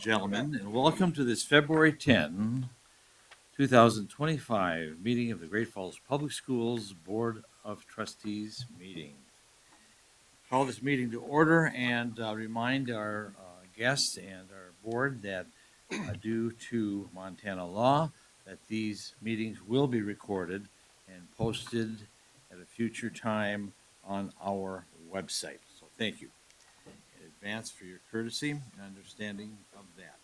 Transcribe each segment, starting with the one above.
gentlemen, and welcome to this February 10, 2025 meeting of the Great Falls Public Schools Board of Trustees meeting. Call this meeting to order and remind our guests and our board that due to Montana law, that these meetings will be recorded and posted at a future time on our website. So thank you in advance for your courtesy and understanding of that.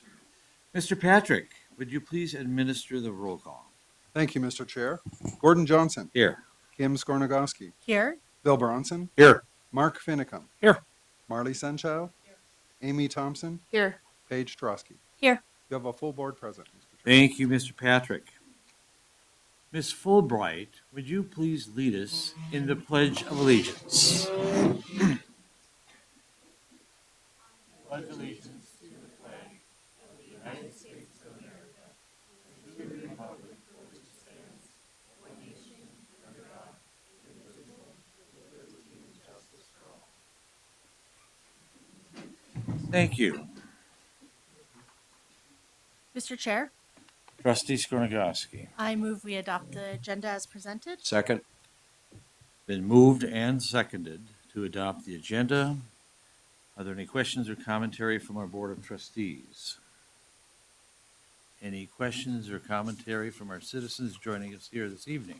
Mr. Patrick, would you please administer the roll call? Thank you, Mr. Chair. Gordon Johnson. Here. Kim Skornagowski. Here. Bill Bronson. Here. Mark Finicum. Here. Marley Senchow. Amy Thompson. Here. Paige Trosky. Here. You have a full board present, Mr. Chair. Thank you, Mr. Patrick. Ms. Fulbright, would you please lead us in the Pledge of Allegiance? Pledge allegiance to the flag of the United States of America, to the republic for which it stands, one nation, under God, indivisible, with liberty and justice for all. Thank you. Mr. Chair, Trustee Skornagowski. I move we adopt the agenda as presented. Second. Been moved and seconded to adopt the agenda. Are there any questions or commentary from our Board of Trustees? Any questions or commentary from our citizens joining us here this evening?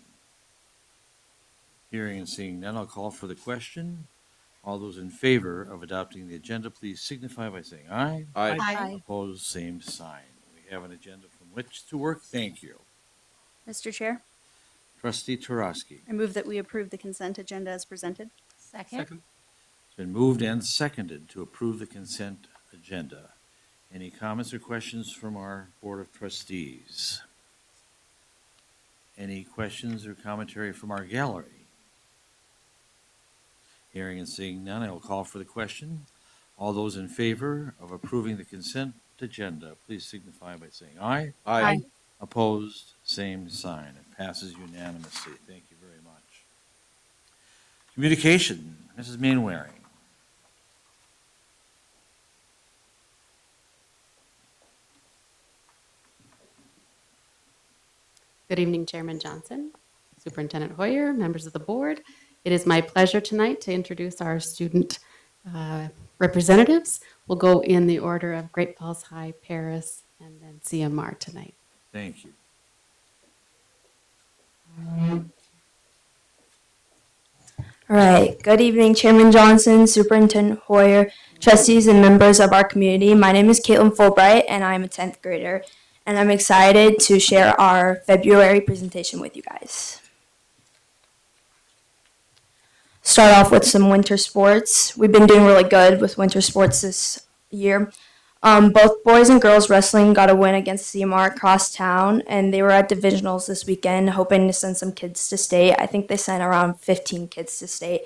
Hearing and seeing none, I'll call for the question. All those in favor of adopting the agenda, please signify by saying aye. Aye. Aye. Opposed, same sign. We have an agenda from which to work. Thank you. Mr. Chair, Trustee Tarosky. I move that we approve the consent agenda as presented. Second. It's been moved and seconded to approve the consent agenda. Any comments or questions from our Board of Trustees? Any questions or commentary from our gallery? Hearing and seeing none, I will call for the question. All those in favor of approving the consent agenda, please signify by saying aye. Aye. Opposed, same sign. It passes unanimously. Thank you very much. Communication, Mrs. Mainwaring. Good evening, Chairman Johnson, Superintendent Hoyer, members of the board. It is my pleasure tonight to introduce our student representatives. We'll go in the order of Great Falls High, Paris, and then CMR tonight. Thank you. All right. Good evening, Chairman Johnson, Superintendent Hoyer, trustees, and members of our community. My name is Caitlin Fulbright, and I'm a 10th grader, and I'm excited to share our February presentation with you guys. Start off with some winter sports. We've been doing really good with winter sports this year. Both boys and girls wrestling got a win against CMR across town, and they were at divisionals this weekend, hoping to send some kids to state. I think they sent around 15 kids to state.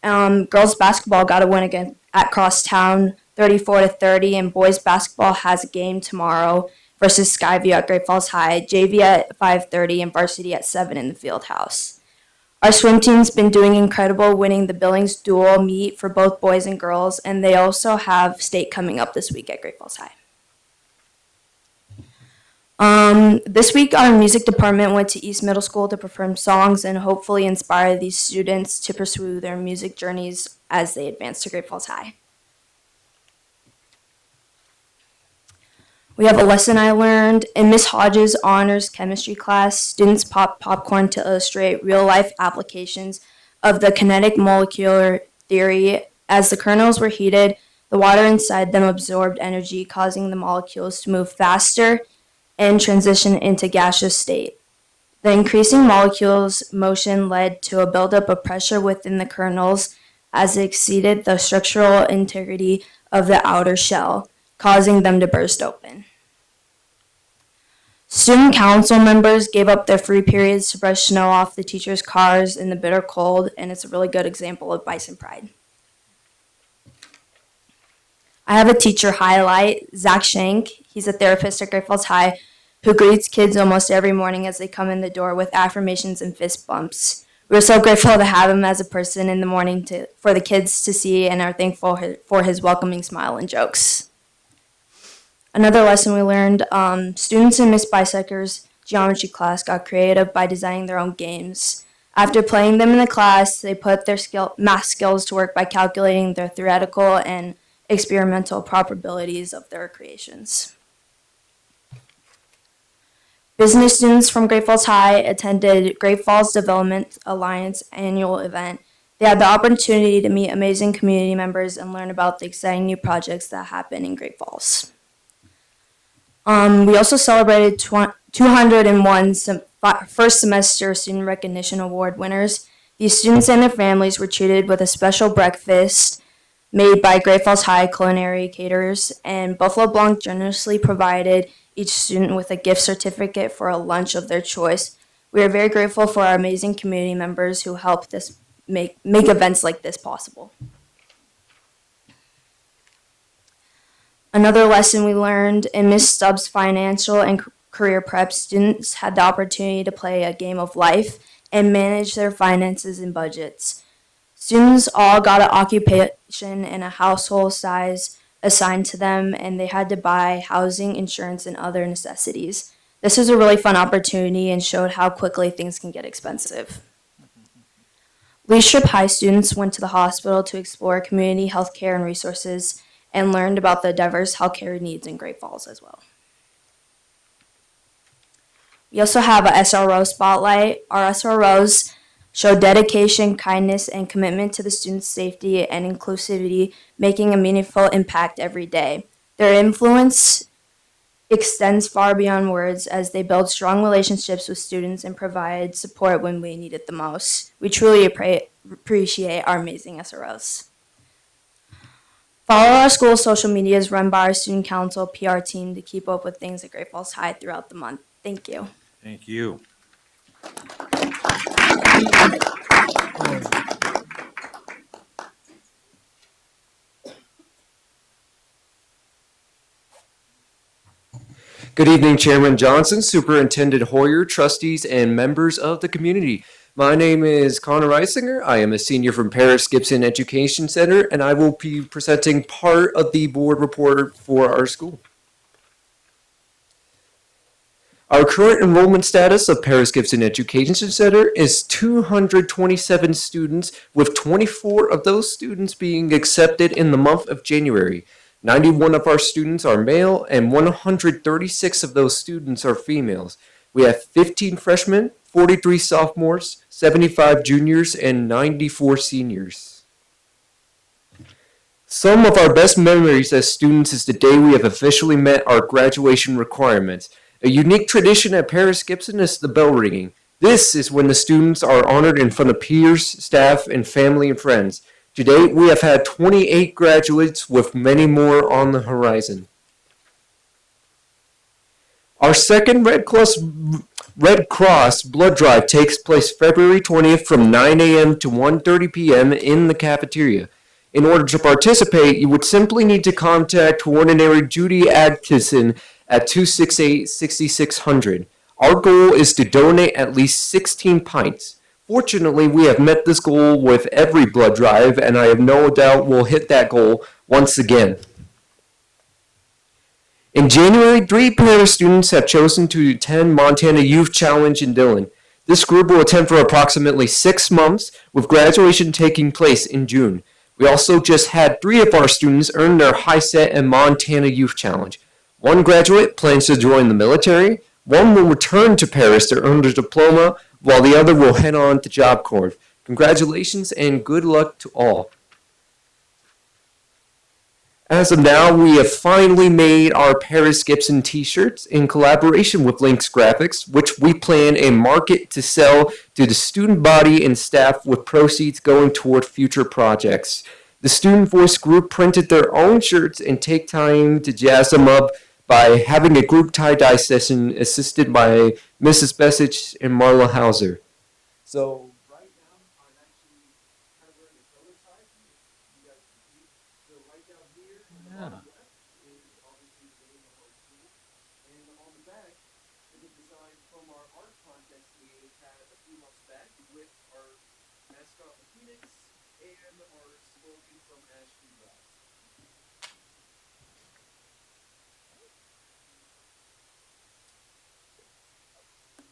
Girls basketball got a win again at crosstown, 34-30, and boys basketball has a game tomorrow versus Skyview at Great Falls High, JV at 5:30, and varsity at 7 in the field house. Our swim team's been doing incredible, winning the Billings dual meet for both boys and girls, and they also have state coming up this week at Great Falls High. This week, our music department went to East Middle School to perform songs and hopefully inspire these students to pursue their music journeys as they advance to Great Falls High. We have a lesson I learned. In Miss Hodges' honors chemistry class, students popped popcorn to illustrate real-life applications of the kinetic molecular theory. As the kernels were heated, the water inside them absorbed energy, causing the molecules to move faster and transition into gaseous state. The increasing molecules' motion led to a buildup of pressure within the kernels as it exceeded the structural integrity of the outer shell, causing them to burst open. Student council members gave up their free periods to brush snow off the teachers' cars in the bitter cold, and it's a really good example of bison pride. I have a teacher highlight, Zach Shank. He's a therapist at Great Falls High who greets kids almost every morning as they come in the door with affirmations and fist bumps. We're so grateful to have him as a person in the morning for the kids to see, and are thankful for his welcoming smile and jokes. Another lesson we learned, students in Miss Biseker's geometry class got creative by designing their own games. After playing them in the class, they put their math skills to work by calculating their theoretical and experimental probabilities of their creations. Business students from Great Falls High attended Great Falls Development Alliance annual event. They had the opportunity to meet amazing community members and learn about the exciting new projects that happen in Great Falls. We also celebrated 201 first semester student recognition award winners. These students and their families were treated with a special breakfast made by Great Falls High culinary caterers, and Buffalo Blanc generously provided each student with a gift certificate for a lunch of their choice. We are very grateful for our amazing community members who helped this make events like this possible. Another lesson we learned in Miss Stubbs' financial and career prep, students had the opportunity to play a game of life and manage their finances and budgets. Students all got an occupation and a household size assigned to them, and they had to buy housing, insurance, and other necessities. This was a really fun opportunity and showed how quickly things can get expensive. Leadership High students went to the hospital to explore community health care and resources and learned about the diverse healthcare needs in Great Falls as well. We also have a SRO spotlight. Our SROs show dedication, kindness, and commitment to the students' safety and inclusivity, making a meaningful impact every day. Their influence extends far beyond words as they build strong relationships with students and provide support when we need it the most. We truly appreciate our amazing SROs. Follow our school's social medias run by our student council PR team to keep up with things at Great Falls High throughout the month. Thank you. Thank you. Good evening, Chairman Johnson, Superintendent Hoyer, trustees, and members of the community. My name is Connor Reisinger. I am a senior from Paris Gibson Education Center, and I will be presenting part of the board report for our school. Our current enrollment status of Paris Gibson Education Center is 227 students, with 24 of those students being accepted in the month of January. 91 of our students are male, and 136 of those students are females. We have 15 freshmen, 43 sophomores, 75 juniors, and 94 seniors. Some of our best memories as students is the day we have officially met our graduation requirements. A unique tradition at Paris Gibson is the bell ringing. This is when the students are honored in front of peers, staff, and family and friends. To date, we have had 28 graduates with many more on the horizon. Our second Red Cross blood drive takes place February 20th from 9 a.m. to 1:30 p.m. in the cafeteria. In order to participate, you would simply need to contact Coordinator Judy Atkinson at 268-6600. Our goal is to donate at least 16 pints. Fortunately, we have met this goal with every blood drive, and I have no doubt we'll hit that goal once again. In January, 3 Paris students have chosen to attend Montana Youth Challenge in Dillon. This group will attend for approximately 6 months, with graduation taking place in June. We also just had 3 of our students earn their high set in Montana Youth Challenge. One graduate plans to join the military, one will return to Paris to earn their diploma, while the other will head on to Job Corps. Congratulations and good luck to all. As of now, we have finally made our Paris Gibson t-shirts in collaboration with Lynx Graphics, which we plan a market to sell to the student body and staff with proceeds going toward future projects. The Student Voice group printed their own shirts and take time to jazz them up by having a group tie-dye session assisted by Mrs. Bessich and Marla Hauser. So right now, I'm actually kind of wearing the color side. You guys can see. So right down here on the bottom left is obviously the name of our school. And on the back is a design from our art contest we had a few months back with our mascot, the Phoenix, and our slogan from Ashton Drive.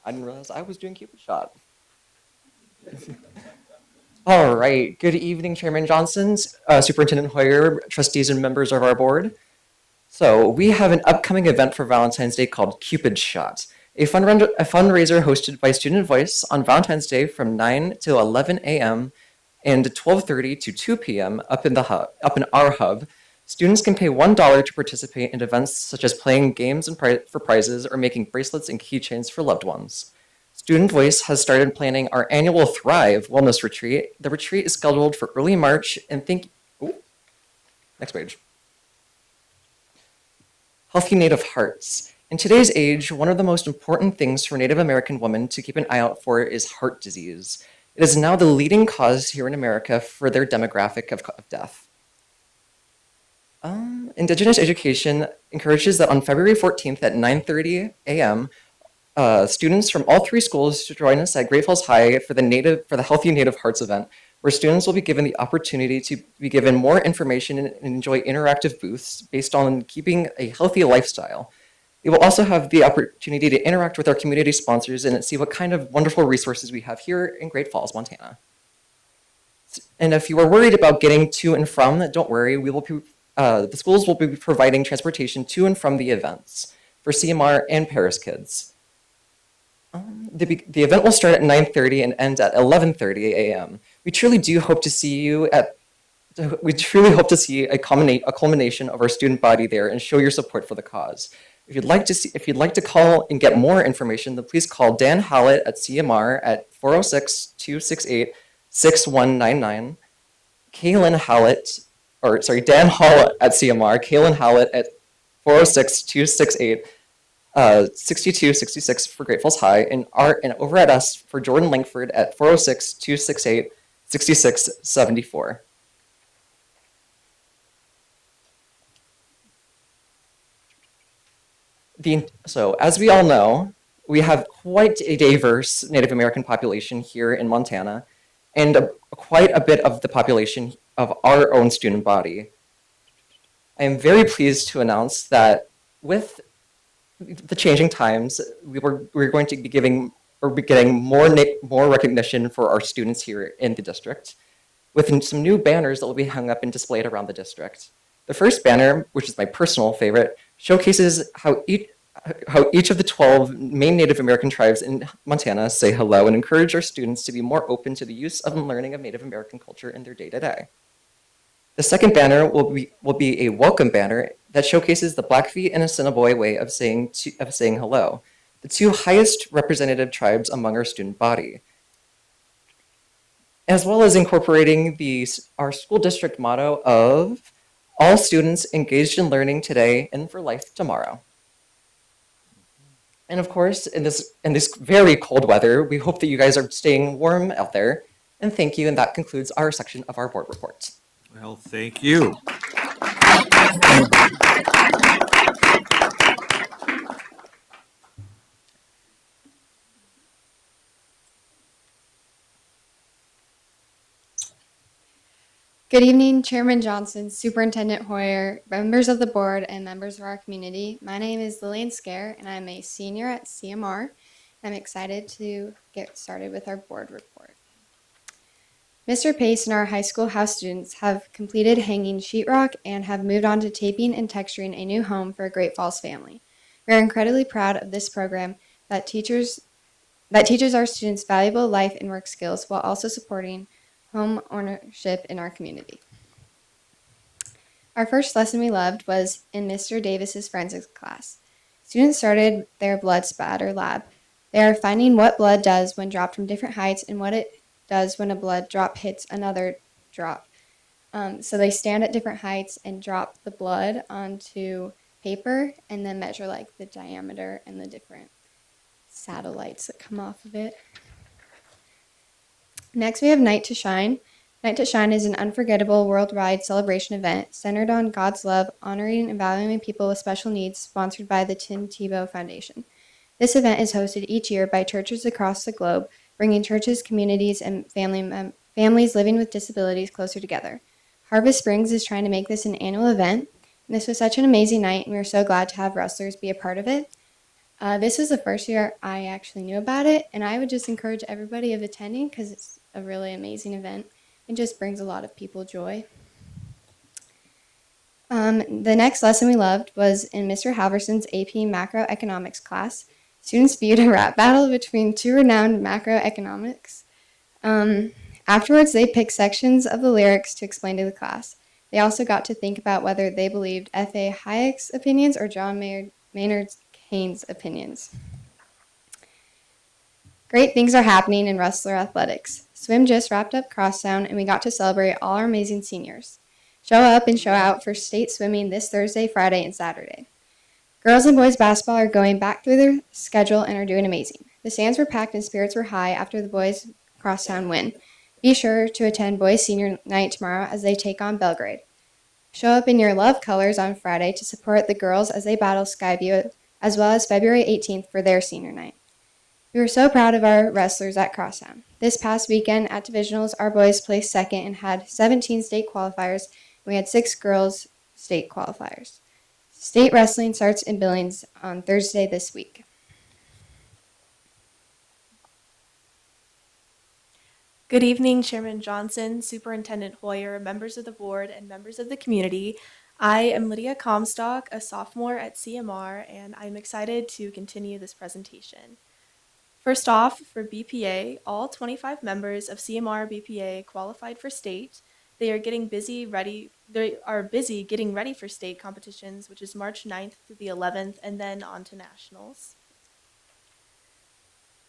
I didn't realize I was doing Cupid Shot. All right. Good evening, Chairman Johnson, Superintendent Hoyer, trustees and members of our board. So we have an upcoming event for Valentine's Day called Cupid Shot, a fundraiser hosted by Student Voice on Valentine's Day from 9 to 11 a.m. and 12:30 to 2 p.m. up in our hub. Students can pay $1 to participate in events such as playing games and for prizes or making bracelets and keychains for loved ones. Student Voice has started planning our annual Thrive Wellness Retreat. The retreat is scheduled for early March and next page. Healthy Native Hearts. In today's age, one of the most important things for Native American women to keep an eye out for is heart disease. It is now the leading cause here in America for their demographic of death. Indigenous education encourages that on February 14th at 9:30 a.m., students from all three schools to join us at Great Falls High for the Healthy Native Hearts event, where students will be given the opportunity to be given more information and enjoy interactive booths based on keeping a healthy lifestyle. They will also have the opportunity to interact with our community sponsors and see what kind of wonderful resources we have here in Great Falls, Montana. And if you are worried about getting to and from, don't worry, the schools will be providing transportation to and from the events for CMR and Paris kids. The event will start at 9:30 and end at 11:30 a.m. We truly hope to see a culmination of our student body there and show your support for the cause. If you'd like to call and get more information, then please call Dan Hallett at CMR at 406-268-6199. Dan Hallett at CMR, Kaylin Hallett at 406-268 6266 for Great Falls High, and over at us for Jordan Langford at 406-268-6674. So, as we all know, we have quite a diverse Native American population here in Montana, and quite a bit of the population of our own student body. I am very pleased to announce that with the changing times, we're going to be getting more recognition for our students here in the district, with some new banners that will be hung up and displayed around the district. The first banner, which is my personal favorite, showcases how each of the 12 main Native American tribes in Montana say hello and encourage our students to be more open to the use and learning of Native American culture in their day-to-day. The second banner will be a welcome banner that showcases the Blackfeet and Assiniboine way of saying hello, the two highest representative tribes among our student body, as well as incorporating our school district motto of all students engaged in learning today and for life tomorrow. And of course, in this very cold weather, we hope that you guys are staying warm out there. And thank you. And that concludes our section of our board report. Well, thank you. Good evening, Chairman Johnson, Superintendent Hoyer, members of the board, and members of our community. My name is Lillian Scare, and I'm a senior at CMR. I'm excited to get started with our board report. Mr. Pace and our high school house students have completed hanging sheetrock and have moved on to taping and texturing a new home for a Great Falls family. We are incredibly proud of this program that teaches our students valuable life and work skills while also supporting home ownership in our community. Our first lesson we loved was in Mr. Davis's forensics class. Students started their blood spatter lab. They are finding what blood does when dropped from different heights and what it does when a blood drop hits another drop. So they stand at different heights and drop the blood onto paper and then measure like the diameter and the different satellites that come off of it. Next, we have Night to Shine. Night to Shine is an unforgettable worldwide celebration event centered on God's love, honoring and valuing people with special needs, sponsored by the Tim Tebow Foundation. This event is hosted each year by churches across the globe, bringing churches, communities, and families living with disabilities closer together. Harvest Springs is trying to make this an annual event, and this was such an amazing night, and we are so glad to have wrestlers be a part of it. This was the first year I actually knew about it, and I would just encourage everybody of attending because it's a really amazing event and just brings a lot of people joy. The next lesson we loved was in Mr. Halverson's AP macroeconomics class. Students viewed a rap battle between two renowned macroeconomics. Afterwards, they picked sections of the lyrics to explain to the class. They also got to think about whether they believed F.A. Hayek's opinions or John Maynard Keynes' opinions. Great things are happening in wrestler athletics. Swim just wrapped up Crosstown, and we got to celebrate all our amazing seniors. Show up and show out for state swimming this Thursday, Friday, and Saturday. Girls and boys basketball are going back through their schedule and are doing amazing. The stands were packed and spirits were high after the boys' Crosstown win. Be sure to attend boys' senior night tomorrow as they take on Belgrade. Show up in your love colors on Friday to support the girls as they battle Skyview, as well as February 18th for their senior night. We were so proud of our wrestlers at Crosstown. This past weekend at Divisionals, our boys placed second and had 17 state qualifiers, and we had 6 girls state qualifiers. State wrestling starts in Billings on Thursday this week. Good evening, Chairman Johnson, Superintendent Hoyer, members of the board, and members of the community. I am Lydia Comstock, a sophomore at CMR, and I'm excited to continue this presentation. First off, for BPA, all 25 members of CMR BPA qualified for state. They are busy getting ready for state competitions, which is March 9th through the 11th, and then on to nationals.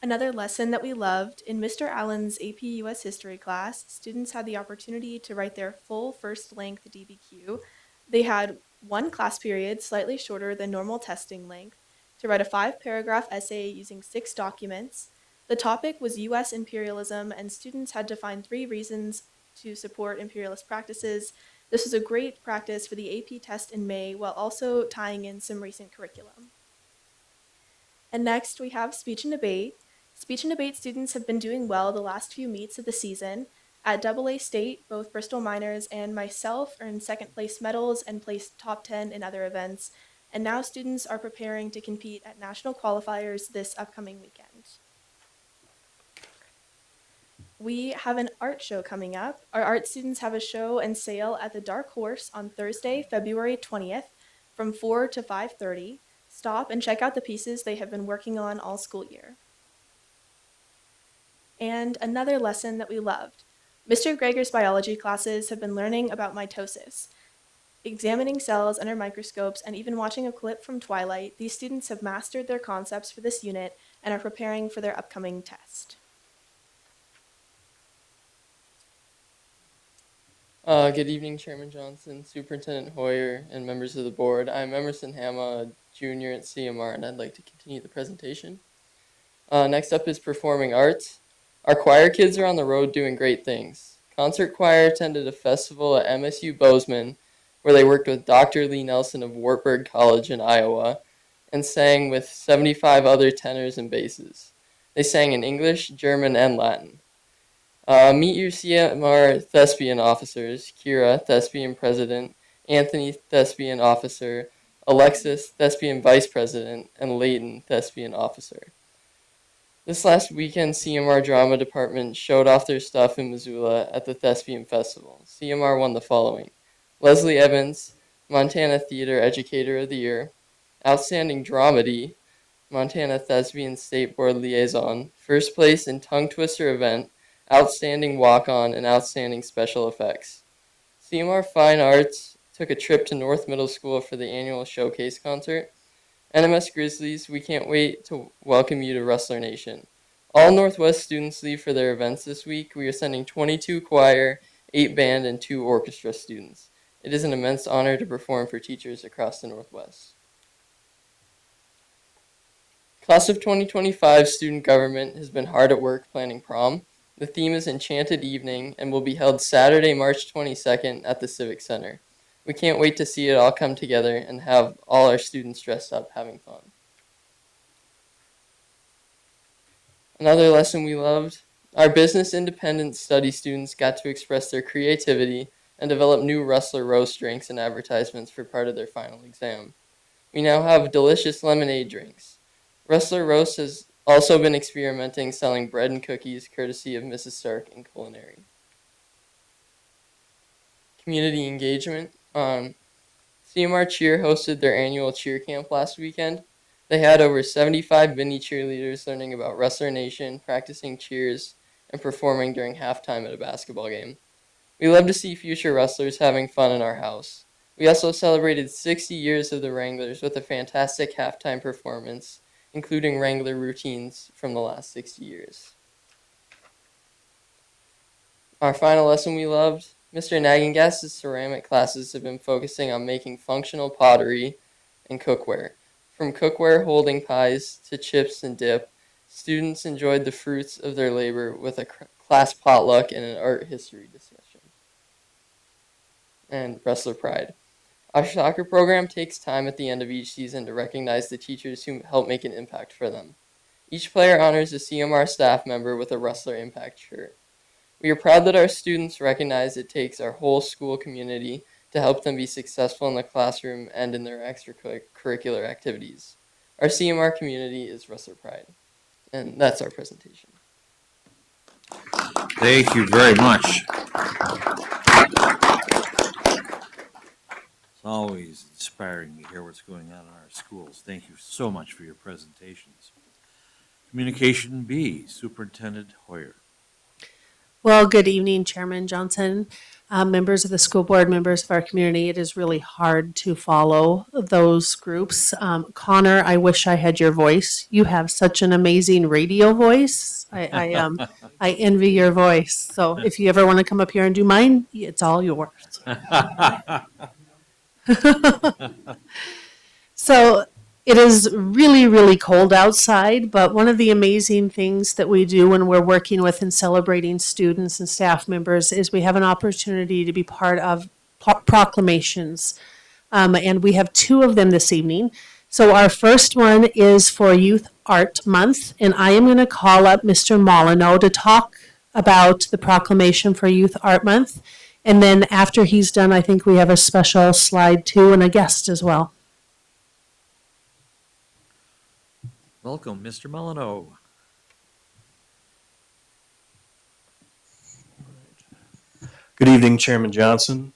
Another lesson that we loved, in Mr. Allen's AP US History class, students had the opportunity to write their full first-length DBQ. They had one class period, slightly shorter than normal testing length, to write a 5-paragraph essay using 6 documents. The topic was US imperialism, and students had to find 3 reasons to support imperialist practices. This was a great practice for the AP test in May, while also tying in some recent curriculum. And next, we have speech and debate. Speech and debate students have been doing well the last few meets of the season. At AA State, both Bristol Miners and myself earned second place medals and placed top 10 in other events. And now students are preparing to compete at national qualifiers this upcoming weekend. We have an art show coming up. Our art students have a show and sale at the Dark Horse on Thursday, February 20th from 4 to 5:30. Stop and check out the pieces they have been working on all school year. And another lesson that we loved. Mr. Greger's biology classes have been learning about mitosis. Examining cells under microscopes and even watching a clip from Twilight, these students have mastered their concepts for this unit and are preparing for their upcoming test. Good evening, Chairman Johnson, Superintendent Hoyer, and members of the board. I'm Emerson Hama, a junior at CMR, and I'd like to continue the presentation. Next up is performing arts. Our choir kids are on the road doing great things. Concert choir attended a festival at MSU Bozeman where they worked with Dr. Lee Nelson of Wartburg College in Iowa and sang with 75 other tenors and basses. They sang in English, German, and Latin. Meet your CMR thespian officers: Kira, thespian president; Anthony, thespian officer; Alexis, thespian vice president; and Leighton, thespian officer. This last weekend, CMR Drama Department showed off their stuff in Missoula at the Thespian Festival. CMR won the following: Leslie Evans, Montana Theater Educator of the Year; Outstanding Dramedy, Montana Thespian State Board Liaison; first place in Tongue Twister event; Outstanding Walk-On, and Outstanding Special Effects. CMR Fine Arts took a trip to North Middle School for the annual showcase concert. NMS Grizzlies, we can't wait to welcome you to Wrestler Nation. All Northwest students leave for their events this week. We are sending 22 choir, 8 band, and 2 orchestra students. It is an immense honor to perform for teachers across the Northwest. Class of 2025 student government has been hard at work planning prom. The theme is Enchanted Evening and will be held Saturday, March 22nd at the Civic Center. We can't wait to see it all come together and have all our students dressed up having fun. Another lesson we loved: our business independent study students got to express their creativity and develop new Rustler roast drinks and advertisements for part of their final exam. We now have delicious lemonade drinks. Wrestler Roast has also been experimenting selling bread and cookies courtesy of Mrs. Stark in Culinary. Community engagement. CMR Cheer hosted their annual cheer camp last weekend. They had over 75 mini cheerleaders learning about Wrestler Nation, practicing cheers, and performing during halftime at a basketball game. We love to see future wrestlers having fun in our house. We also celebrated 60 years of the Wranglers with a fantastic halftime performance, including Wrangler routines from the last 60 years. Our final lesson we loved, Mr. Naggingast's ceramic classes have been focusing on making functional pottery and cookware. From cookware holding pies to chips and dip, students enjoyed the fruits of their labor with a class potluck and an art history discussion. And Wrestler Pride. Our soccer program takes time at the end of each season to recognize the teachers who help make an impact for them. Each player honors a CMR staff member with a Wrestler Impact shirt. We are proud that our students recognize it takes our whole school community to help them be successful in the classroom and in their extracurricular activities. Our CMR community is Wrestler Pride. And that's our presentation. Thank you very much. It's always inspiring to hear what's going on in our schools. Thank you so much for your presentations. Communication B, Superintendent Hoyer. Well, good evening, Chairman Johnson, members of the school board, members of our community. It is really hard to follow those groups. Connor, I wish I had your voice. You have such an amazing radio voice. I envy your voice. So if you ever want to come up here and do mine, it's all yours. So it is really, really cold outside, but one of the amazing things that we do when we're working with and celebrating students and staff members is we have an opportunity to be part of proclamations. And we have two of them this evening. So our first one is for Youth Art Month, and I am going to call up Mr. Molyneux to talk about the proclamation for Youth Art Month. And then after he's done, I think we have a special slide too and a guest as well. Welcome, Mr. Molyneux. Good evening, Chairman Johnson,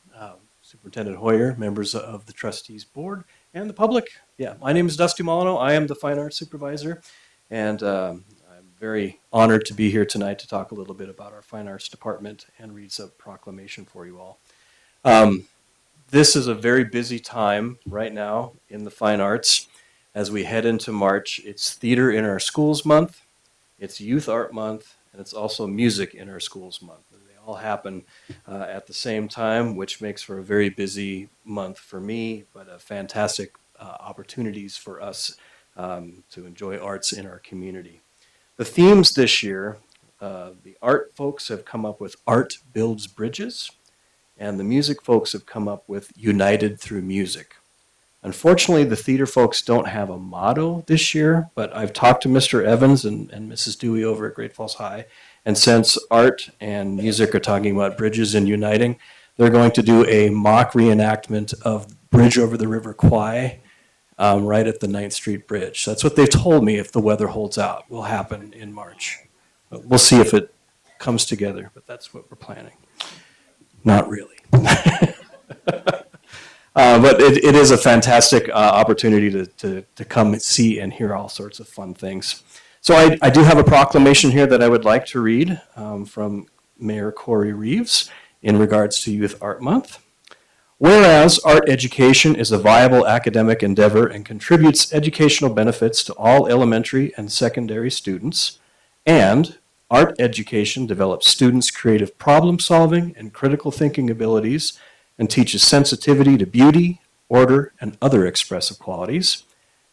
Superintendent Hoyer, members of the Trustees Board, and the public. Yeah, my name is Dusty Molyneux. I am the Fine Arts Supervisor, and I'm very honored to be here tonight to talk a little bit about our Fine Arts Department and read some proclamation for you all. This is a very busy time right now in the fine arts. As we head into March, it's Theater in Our Schools Month, it's Youth Art Month, and it's also Music in Our Schools Month. They all happen at the same time, which makes for a very busy month for me, but a fantastic opportunities for us to enjoy arts in our community. The themes this year, the art folks have come up with Art Builds Bridges, and the music folks have come up with United Through Music. Unfortunately, the theater folks don't have a motto this year, but I've talked to Mr. Evans and Mrs. Dewey over at Great Falls High, and since art and music are talking about bridges and uniting, they're going to do a mock reenactment of Bridge Over the River Kwai right at the 9th Street Bridge. That's what they've told me, if the weather holds out, will happen in March. But we'll see if it comes together, but that's what we're planning. Not really. But it is a fantastic opportunity to come see and hear all sorts of fun things. So I do have a proclamation here that I would like to read from Mayor Corey Reeves in regards to Youth Art Month. Whereas art education is a viable academic endeavor and contributes educational benefits to all elementary and secondary students, and art education develops students' creative problem solving and critical thinking abilities and teaches sensitivity to beauty, order, and other expressive qualities.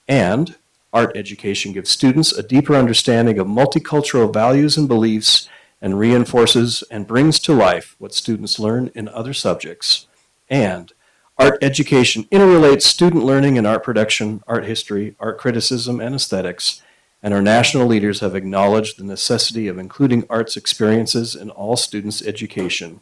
And art education gives students a deeper understanding of multicultural values and beliefs and reinforces and brings to life what students learn in other subjects. And art education interrelates student learning in art production, art history, art criticism, and aesthetics. And our national leaders have acknowledged the necessity of including arts experiences in all students' education.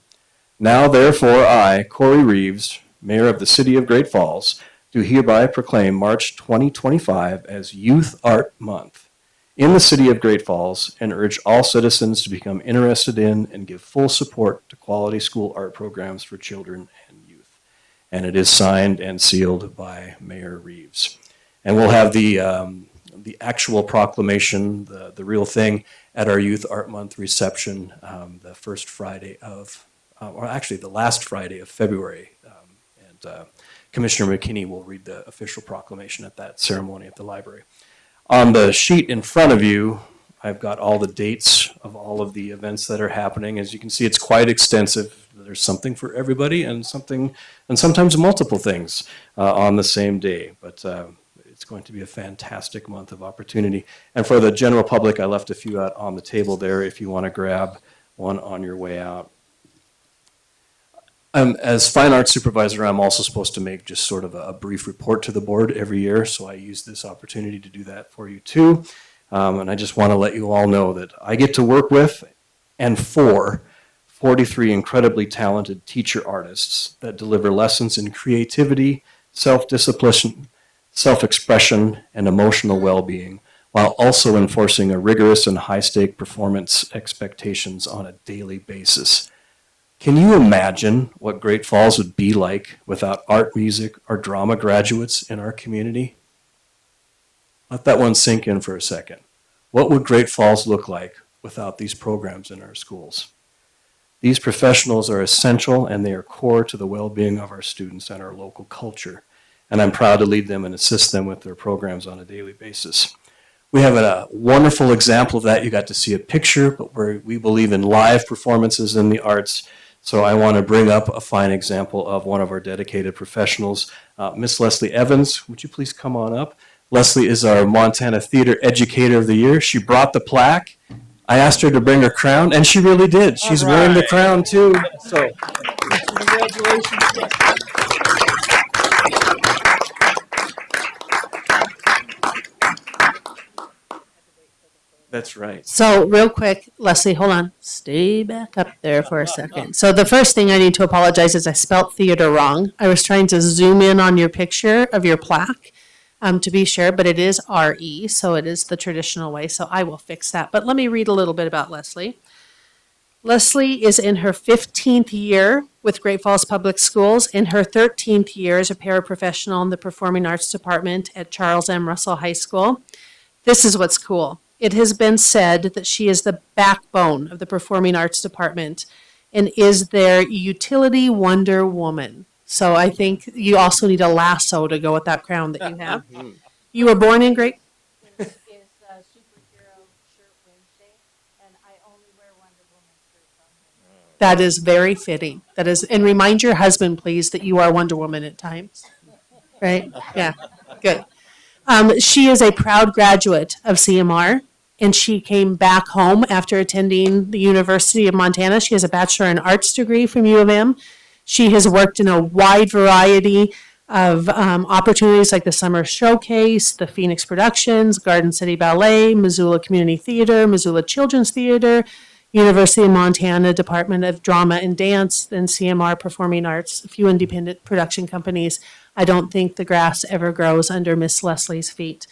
Now, therefore, I, Corey Reeves, Mayor of the City of Great Falls, do hereby proclaim March 2025 as Youth Art Month in the city of Great Falls and urge all citizens to become interested in and give full support to quality school art programs for children and youth. And it is signed and sealed by Mayor Reeves. And we'll have the actual proclamation, the real thing, at our Youth Art Month reception the first Friday of, or actually the last Friday of February. Commissioner McKinney will read the official proclamation at that ceremony at the library. On the sheet in front of you, I've got all the dates of all of the events that are happening. As you can see, it's quite extensive. There's something for everybody and sometimes multiple things on the same day. But it's going to be a fantastic month of opportunity. And for the general public, I left a few out on the table there if you want to grab one on your way out. As fine arts supervisor, I'm also supposed to make just sort of a brief report to the board every year, so I use this opportunity to do that for you too. And I just want to let you all know that I get to work with and for 43 incredibly talented teacher artists that deliver lessons in creativity, self-discipline, self-expression, and emotional well-being, while also enforcing a rigorous and high-stake performance expectations on a daily basis. Can you imagine what Great Falls would be like without art, music, or drama graduates in our community? Let that one sink in for a second. What would Great Falls look like without these programs in our schools? These professionals are essential and they are core to the well-being of our students and our local culture. And I'm proud to lead them and assist them with their programs on a daily basis. We have a wonderful example of that. You got to see a picture, but we believe in live performances in the arts. So I want to bring up a fine example of one of our dedicated professionals, Miss Leslie Evans. Would you please come on up? Leslie is our Montana Theater Educator of the Year. She brought the plaque. I asked her to bring her crown, and she really did. She's wearing the crown too. So congratulations. That's right. So real quick, Leslie, hold on. Stay back up there for a second. So the first thing I need to apologize is I spelt theater wrong. I was trying to zoom in on your picture of your plaque to be sure, but it is RE, so it is the traditional way. So I will fix that. But let me read a little bit about Leslie. Leslie is in her 15th year with Great Falls Public Schools, in her 13th year as a paraprofessional in the Performing Arts Department at Charles M. Russell High School. This is what's cool. It has been said that she is the backbone of the Performing Arts Department and is their utility Wonder Woman. So I think you also need a lasso to go with that crown that you have. You were born in Great... Is superhero shirt Wednesday, and I only wear Wonder Woman shirts on Wednesday. That is very fitting. That is, and remind your husband, please, that you are Wonder Woman at times. Right? Yeah, good. She is a proud graduate of CMR, and she came back home after attending the University of Montana. She has a Bachelor in Arts degree from U of M. She has worked in a wide variety of opportunities like the Summer Showcase, the Phoenix Productions, Garden City Ballet, Missoula Community Theater, Missoula Children's Theater, University of Montana Department of Drama and Dance, and CMR Performing Arts, a few independent production companies. I don't think the grass ever grows under Miss Leslie's feet.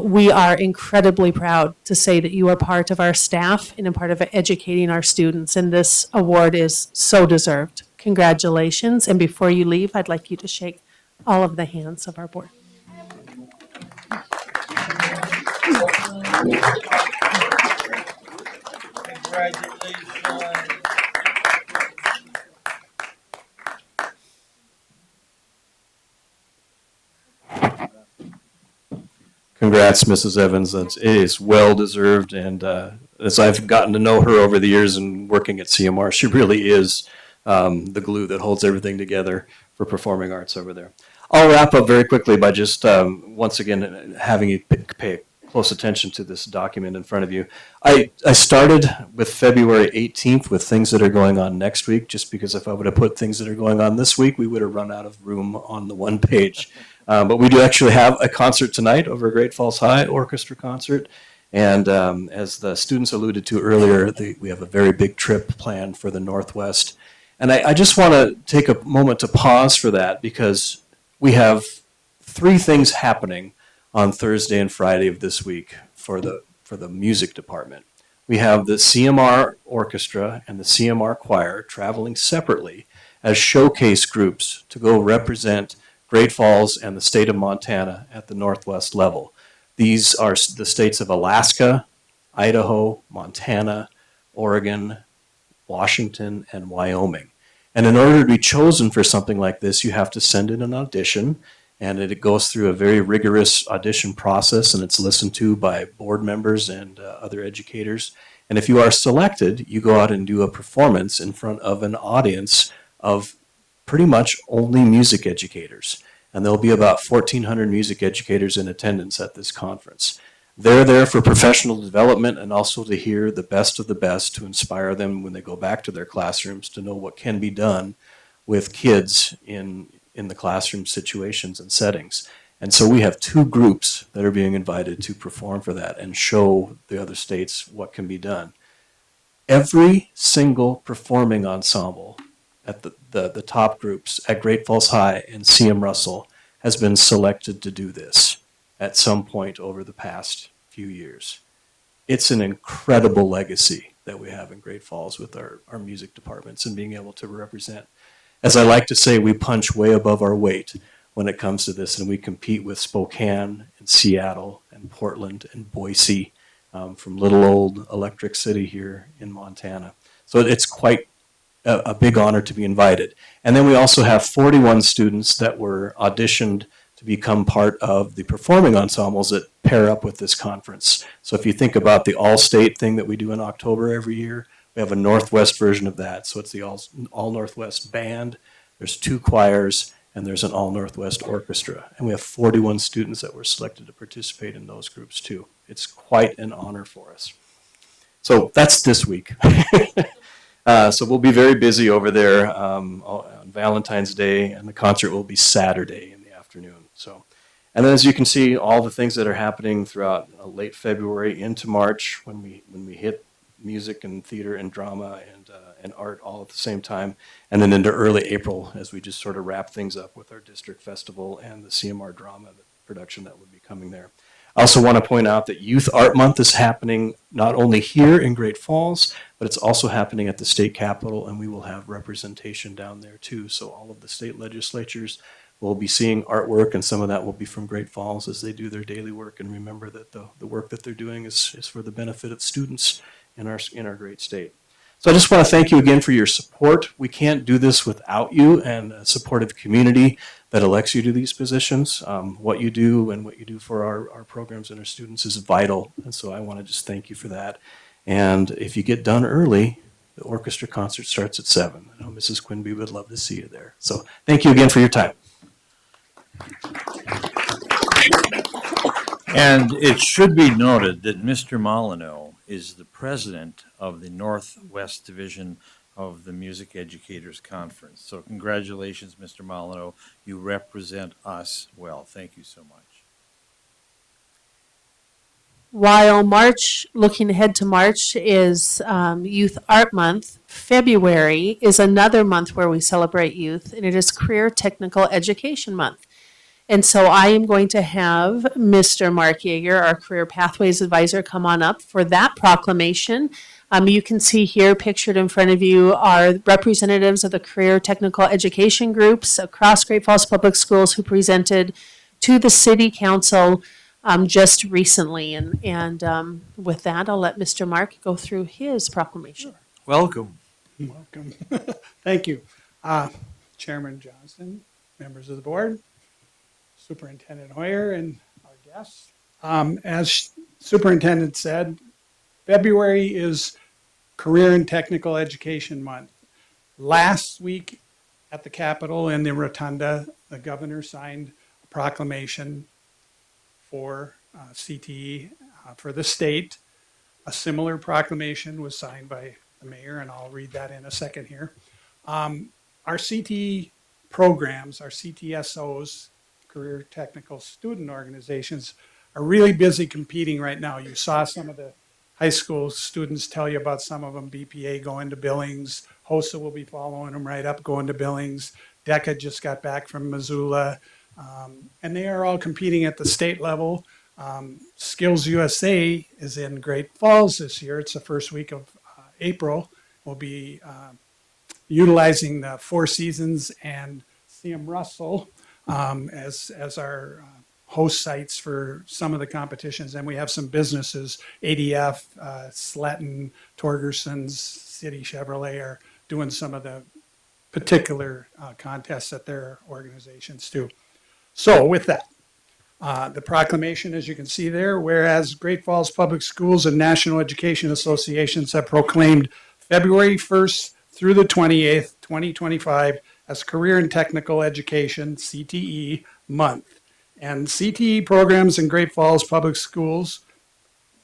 We are incredibly proud to say that you are part of our staff and a part of educating our students, and this award is so deserved. Congratulations, and before you leave, I'd like you to shake all of the hands of our board. Congratulations. Congrats, Mrs. Evans. It is well deserved, and as I've gotten to know her over the years and working at CMR, she really is the glue that holds everything together for performing arts over there. I'll wrap up very quickly by just once again having you pay close attention to this document in front of you. I started with February 18th with things that are going on next week, just because if I would have put things that are going on this week, we would have run out of room on the one page. But we do actually have a concert tonight over at Great Falls High, orchestra concert. And as the students alluded to earlier, we have a very big trip planned for the Northwest. And I just want to take a moment to pause for that, because we have three things happening on Thursday and Friday of this week for the music department. We have the CMR Orchestra and the CMR Choir traveling separately as showcase groups to go represent Great Falls and the state of Montana at the Northwest level. These are the states of Alaska, Idaho, Montana, Oregon, Washington, and Wyoming. And in order to be chosen for something like this, you have to send in an audition, and it goes through a very rigorous audition process, and it's listened to by board members and other educators. And if you are selected, you go out and do a performance in front of an audience of pretty much only music educators. And there'll be about 1,400 music educators in attendance at this conference. They're there for professional development and also to hear the best of the best to inspire them when they go back to their classrooms to know what can be done with kids in the classroom situations and settings. And so we have two groups that are being invited to perform for that and show the other states what can be done. Every single performing ensemble at the top groups at Great Falls High and CM Russell has been selected to do this at some point over the past few years. It's an incredible legacy that we have in Great Falls with our music departments and being able to represent. As I like to say, we punch way above our weight when it comes to this, and we compete with Spokane and Seattle and Portland and Boise from little old Electric City here in Montana. So it's quite a big honor to be invited. And then we also have 41 students that were auditioned to become part of the performing ensembles that pair up with this conference. So if you think about the all-state thing that we do in October every year, we have a Northwest version of that. So it's the all Northwest band, there's 2 choirs, and there's an all Northwest orchestra. And we have 41 students that were selected to participate in those groups too. It's quite an honor for us. So that's this week. So we'll be very busy over there on Valentine's Day, and the concert will be Saturday in the afternoon. So, and then as you can see, all the things that are happening throughout late February into March when we hit music and theater and drama and art all at the same time, and then into early April as we just sort of wrap things up with our district festival and the CMR drama production that would be coming there. I also want to point out that Youth Art Month is happening not only here in Great Falls, but it's also happening at the state capitol, and we will have representation down there too. So all of the state legislatures will be seeing artwork, and some of that will be from Great Falls as they do their daily work and remember that the work that they're doing is for the benefit of students in our great state. So I just want to thank you again for your support. We can't do this without you and a supportive community that elects you to these positions. What you do and what you do for our programs and our students is vital. And so I want to just thank you for that. And if you get done early, the orchestra concert starts at 7. I know Mrs. Quinby would love to see you there. So thank you again for your time. And it should be noted that Mr. Molyneux is the president of the Northwest Division of the Music Educators Conference. So congratulations, Mr. Molyneux. You represent us well. Thank you so much. While March, looking ahead to March, is Youth Art Month, February is another month where we celebrate youth, and it is Career Technical Education Month. And so I am going to have Mr. Mark Yeager, our Career Pathways Advisor, come on up for that proclamation. You can see here pictured in front of you are representatives of the career technical education groups across Great Falls Public Schools who presented to the City Council just recently. And with that, I'll let Mr. Mark go through his proclamation. Welcome. Welcome. Thank you. Chairman Johnson, members of the board, Superintendent Hoyer, and our guests. As Superintendent said, February is Career and Technical Education Month. Last week at the Capitol in the Rotunda, the governor signed a proclamation for CTE for the state. A similar proclamation was signed by the mayor, and I'll read that in a second here. Our CTE programs, our CTSOs, Career Technical Student Organizations, are really busy competing right now. You saw some of the high school students tell you about some of them. BPA going to Billings. HOSA will be following them right up, going to Billings. DECA just got back from Missoula. And they are all competing at the state level. Skills USA is in Great Falls this year. It's the first week of April. We'll be utilizing the Four Seasons and CM Russell as our host sites for some of the competitions. And we have some businesses, ADF, Sletton, Torgerson's, City Chevrolet are doing some of the particular contests at their organizations too. So with that, the proclamation, as you can see there, whereas Great Falls Public Schools and National Education Associations have proclaimed February 1st through the 28th, 2025 as Career and Technical Education, CTE, month. And CTE programs in Great Falls Public Schools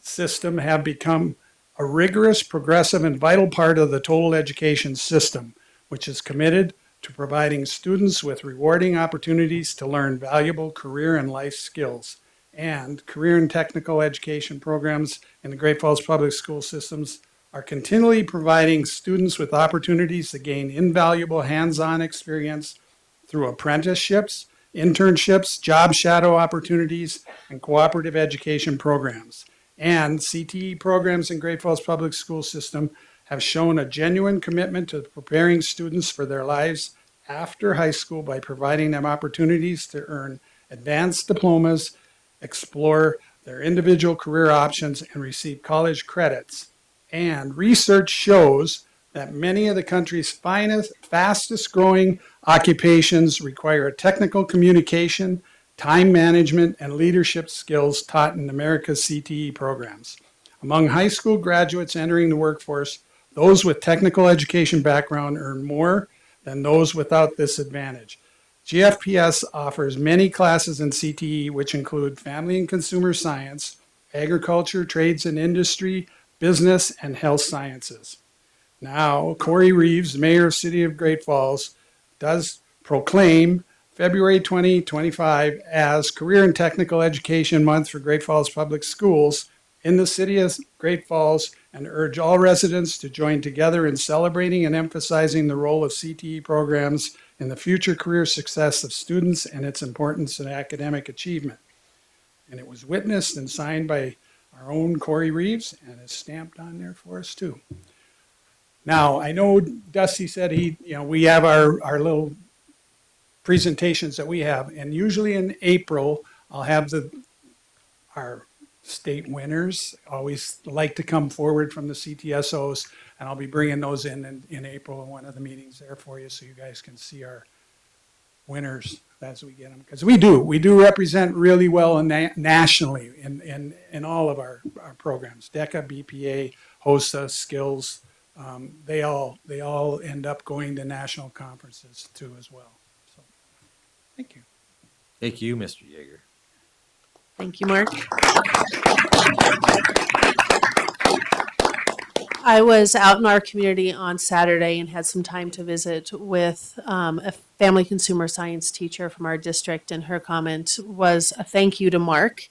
system have become a rigorous, progressive, and vital part of the total education system, which is committed to providing students with rewarding opportunities to learn valuable career and life skills. And career and technical education programs in the Great Falls Public School systems are continually providing students with opportunities to gain invaluable hands-on experience through apprenticeships, internships, job shadow opportunities, and cooperative education programs. And CTE programs in Great Falls Public School System have shown a genuine commitment to preparing students for their lives after high school by providing them opportunities to earn advanced diplomas, explore their individual career options, and receive college credits. And research shows that many of the country's fastest growing occupations require technical communication, time management, and leadership skills taught in America's CTE programs. Among high school graduates entering the workforce, those with technical education background earn more than those without this advantage. GFPS offers many classes in CTE, which include family and consumer science, agriculture, trades and industry, business, and health sciences. Now, Corey Reeves, Mayor of City of Great Falls, does proclaim February 2025 as Career and Technical Education Month for Great Falls Public Schools in the City of Great Falls and urge all residents to join together in celebrating and emphasizing the role of CTE programs in the future career success of students and its importance in academic achievement. And it was witnessed and signed by our own Corey Reeves and is stamped on there for us too. Now, I know Dusty said we have our little presentations that we have, and usually in April, I'll have our state winners always like to come forward from the CTSOs, and I'll be bringing those in April in one of the meetings there for you so you guys can see our winners as we get them. Because we do represent really well nationally in all of our programs. DECA, BPA, HOSA, Skills, they all end up going to national conferences too as well. So, thank you. Thank you, Mr. Yeager. Thank you, Mark. I was out in our community on Saturday and had some time to visit with a family consumer science teacher from our district, and her comment was a thank you to Mark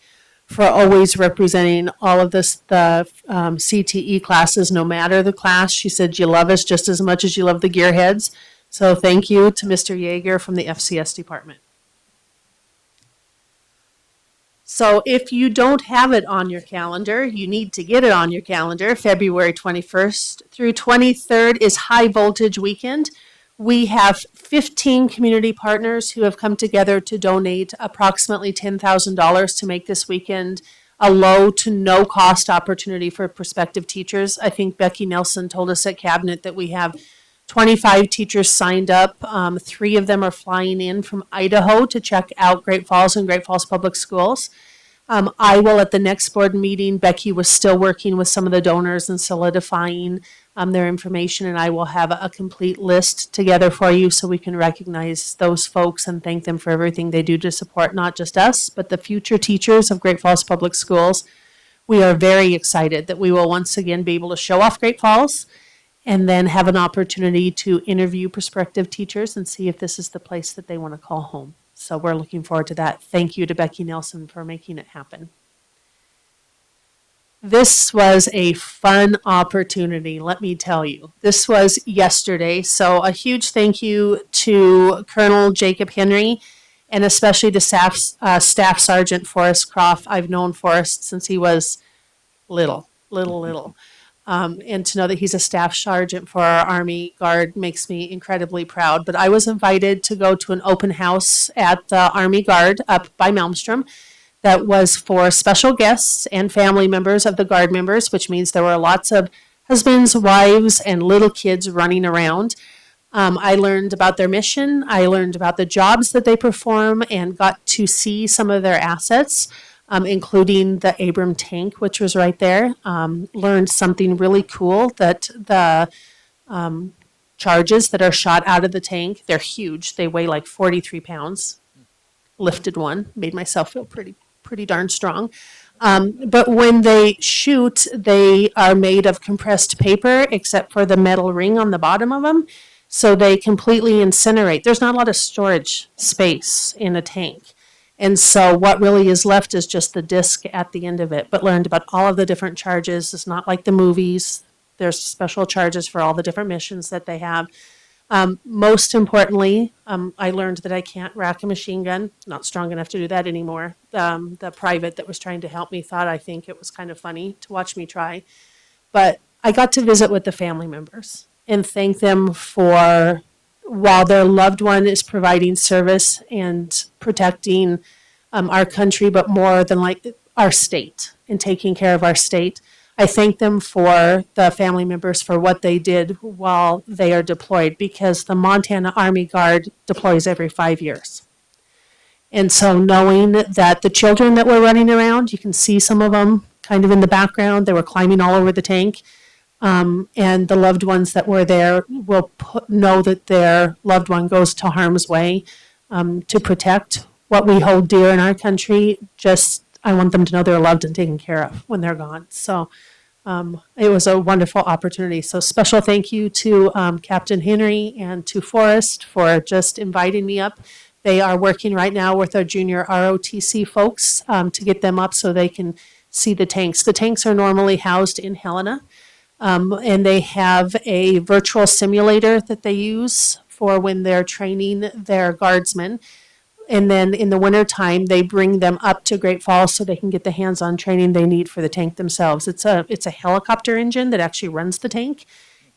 for always representing all of the CTE classes, no matter the class. She said, you love us just as much as you love the gearheads. So thank you to Mr. Yeager from the FCS department. So if you don't have it on your calendar, you need to get it on your calendar. February 21st through 23rd is High Voltage Weekend. We have 15 community partners who have come together to donate approximately $10,000 to make this weekend a low to no cost opportunity for prospective teachers. I think Becky Nelson told us at Cabinet that we have 25 teachers signed up. 3 of them are flying in from Idaho to check out Great Falls and Great Falls Public Schools. I will, at the next board meeting, Becky was still working with some of the donors and solidifying their information, and I will have a complete list together for you so we can recognize those folks and thank them for everything they do to support not just us, but the future teachers of Great Falls Public Schools. We are very excited that we will once again be able to show off Great Falls and then have an opportunity to interview prospective teachers and see if this is the place that they want to call home. So we're looking forward to that. Thank you to Becky Nelson for making it happen. This was a fun opportunity, let me tell you. This was yesterday, so a huge thank you to Colonel Jacob Henry and especially to Staff Sergeant Forrest Croft. I've known Forrest since he was little. And to know that he's a staff sergeant for our Army Guard makes me incredibly proud. But I was invited to go to an open house at the Army Guard up by Malmstrom that was for special guests and family members of the Guard members, which means there were lots of husbands, wives, and little kids running around. I learned about their mission. I learned about the jobs that they perform and got to see some of their assets, including the Abram tank, which was right there. Learned something really cool that the charges that are shot out of the tank, they're huge. They weigh like 43 pounds. Lifted one, made myself feel pretty darn strong. But when they shoot, they are made of compressed paper, except for the metal ring on the bottom of them. So they completely incinerate. There's not a lot of storage space in a tank. And so what really is left is just the disc at the end of it, but learned about all of the different charges. It's not like the movies. There's special charges for all the different missions that they have. Most importantly, I learned that I can't rack a machine gun. Not strong enough to do that anymore. The private that was trying to help me thought I think it was kind of funny to watch me try. But I got to visit with the family members and thank them for, while their loved one is providing service and protecting our country, but more than like our state and taking care of our state. I thank them for the family members for what they did while they are deployed, because the Montana Army Guard deploys every 5 years. And so knowing that the children that were running around, you can see some of them kind of in the background, they were climbing all over the tank. And the loved ones that were there will know that their loved one goes to harm's way to protect what we hold dear in our country. Just, I want them to know they're loved and taken care of when they're gone. So it was a wonderful opportunity. So special thank you to Captain Henry and to Forrest for just inviting me up. They are working right now with our junior ROTC folks to get them up so they can see the tanks. The tanks are normally housed in Helena. And they have a virtual simulator that they use for when they're training their guardsmen. And then in the wintertime, they bring them up to Great Falls so they can get the hands-on training they need for the tank themselves. It's a helicopter engine that actually runs the tank.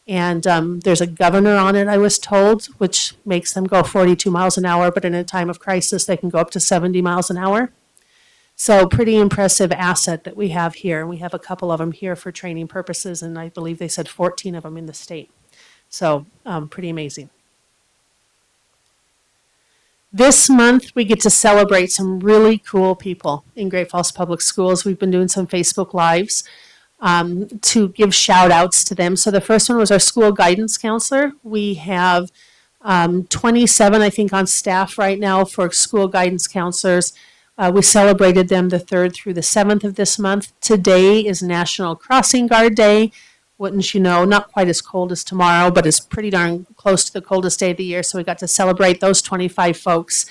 And there's a governor on it, I was told, which makes them go 42 miles an hour. But in a time of crisis, they can go up to 70 miles an hour. So pretty impressive asset that we have here. We have a couple of them here for training purposes, and I believe they said 14 of them in the state. So pretty amazing. This month, we get to celebrate some really cool people in Great Falls Public Schools. We've been doing some Facebook Lives to give shout outs to them. So the first one was our school guidance counselor. We have 27, I think, on staff right now for school guidance counselors. We celebrated them the 3rd through the 7th of this month. Today is National Crossing Guard Day. Wouldn't you know, not quite as cold as tomorrow, but it's pretty darn close to the coldest day of the year. So we got to celebrate those 25 folks.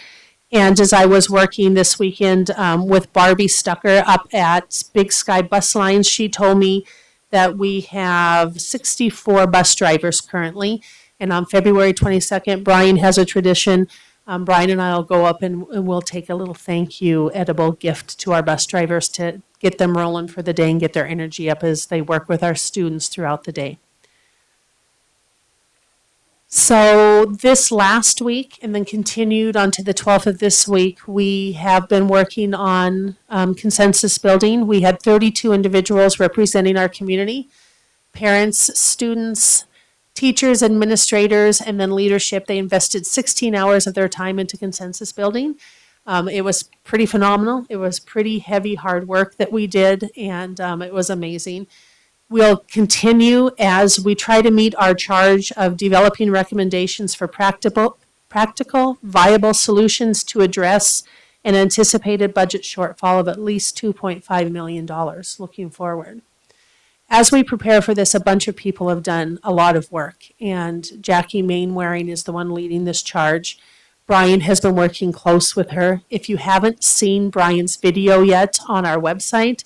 And as I was working this weekend with Barbie Stucker up at Big Sky Bus Lines, she told me that we have 64 bus drivers currently. And on February 22nd, Brian has a tradition. Brian and I will go up and we'll take a little thank you edible gift to our bus drivers to get them rolling for the day and get their energy up as they work with our students throughout the day. So this last week and then continued on to the 12th of this week, we have been working on consensus building. We had 32 individuals representing our community, parents, students, teachers, administrators, and then leadership. They invested 16 hours of their time into consensus building. It was pretty phenomenal. It was pretty heavy, hard work that we did, and it was amazing. We'll continue as we try to meet our charge of developing recommendations for practical, viable solutions to address an anticipated budget shortfall of at least $2.5 million looking forward. As we prepare for this, a bunch of people have done a lot of work, and Jackie Mainwaring is the one leading this charge. Brian has been working close with her. If you haven't seen Brian's video yet on our website,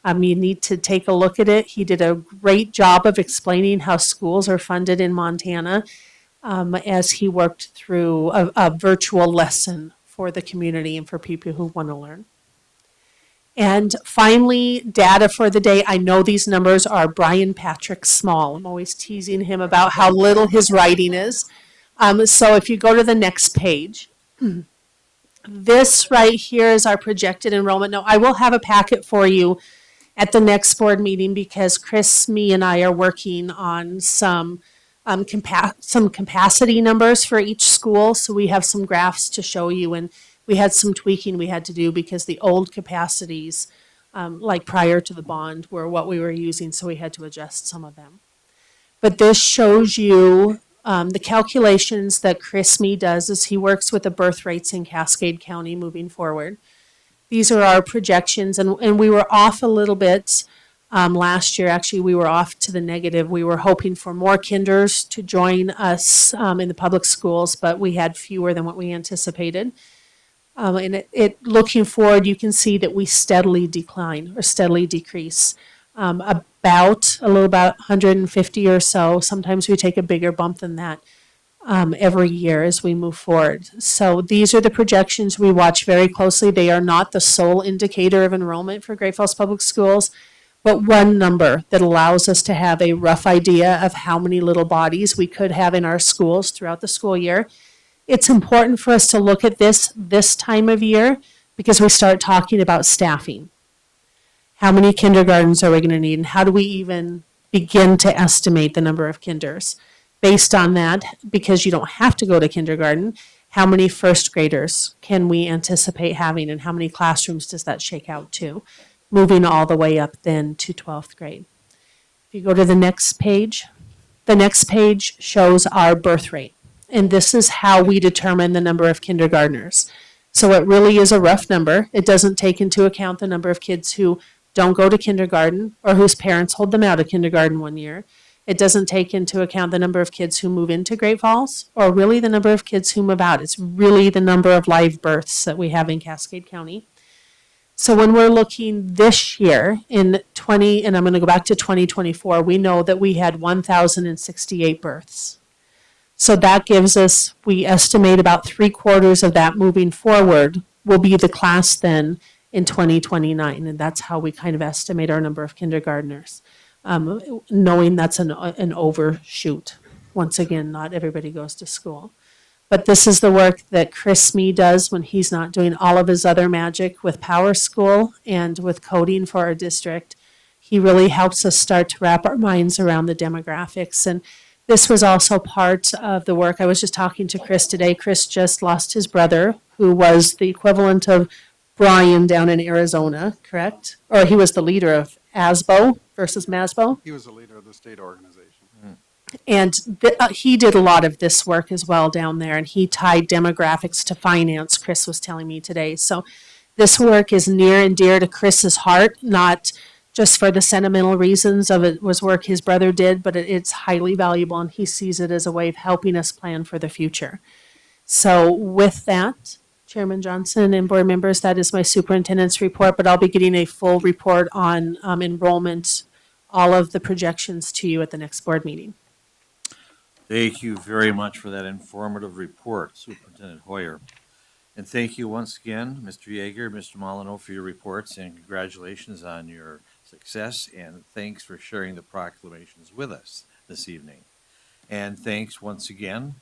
you need to take a look at it. He did a great job of explaining how schools are funded in Montana as he worked through a virtual lesson for the community and for people who want to learn. And finally, data for the day. I know these numbers are Brian Patrick small. I'm always teasing him about how little his writing is. So if you go to the next page, this right here is our projected enrollment. Now, I will have a packet for you at the next board meeting because Chris, me, and I are working on some capacity numbers for each school. So we have some graphs to show you, and we had some tweaking we had to do because the old capacities, like prior to the bond, were what we were using, so we had to adjust some of them. But this shows you the calculations that Chris Me does as he works with the birth rates in Cascade County moving forward. These are our projections, and we were off a little bit last year. Actually, we were off to the negative. We were hoping for more kinders to join us in the public schools, but we had fewer than what we anticipated. And looking forward, you can see that we steadily decline or steadily decrease. About 150 or so. Sometimes we take a bigger bump than that every year as we move forward. So these are the projections we watch very closely. They are not the sole indicator of enrollment for Great Falls Public Schools, but one number that allows us to have a rough idea of how many little bodies we could have in our schools throughout the school year. It's important for us to look at this time of year because we start talking about staffing. How many kindergartens are we going to need, and how do we even begin to estimate the number of kinders? Based on that, because you don't have to go to kindergarten, how many first graders can we anticipate having, and how many classrooms does that shake out to? Moving all the way up then to 12th grade. If you go to the next page shows our birth rate. And this is how we determine the number of kindergartners. So it really is a rough number. It doesn't take into account the number of kids who don't go to kindergarten or whose parents hold them out of kindergarten one year. It doesn't take into account the number of kids who move into Great Falls or really the number of kids who move out. It's really the number of live births that we have in Cascade County. So when we're looking this year in and I'm going to go back to 2024, we know that we had 1,068 births. So that gives us, we estimate about 3/4 of that moving forward will be the class then in 2029. And that's how we kind of estimate our number of kindergartners, knowing that's an overshoot. Once again, not everybody goes to school. But this is the work that Chris Me does when he's not doing all of his other magic with Power School and with coding for our district. He really helps us start to wrap our minds around the demographics. And this was also part of the work. I was just talking to Chris today. Chris just lost his brother, who was the equivalent of Brian down in Arizona, correct? Or he was the leader of ASBO versus MASBO. He was the leader of the state organization. And he did a lot of this work as well down there, and he tied demographics to finance, Chris was telling me today. So this work is near and dear to Chris's heart, not just for the sentimental reasons of it was work his brother did, but it's highly valuable, and he sees it as a way of helping us plan for the future. So with that, Chairman Johnson and board members, that is my superintendent's report, but I'll be getting a full report on enrollment, all of the projections to you at the next board meeting. Thank you very much for that informative report, Superintendent Hoyer. And thank you once again, Mr. Yeager, Mr. Molyneux, for your reports, and congratulations on your success, and thanks for sharing the proclamations with us this evening. And thanks once again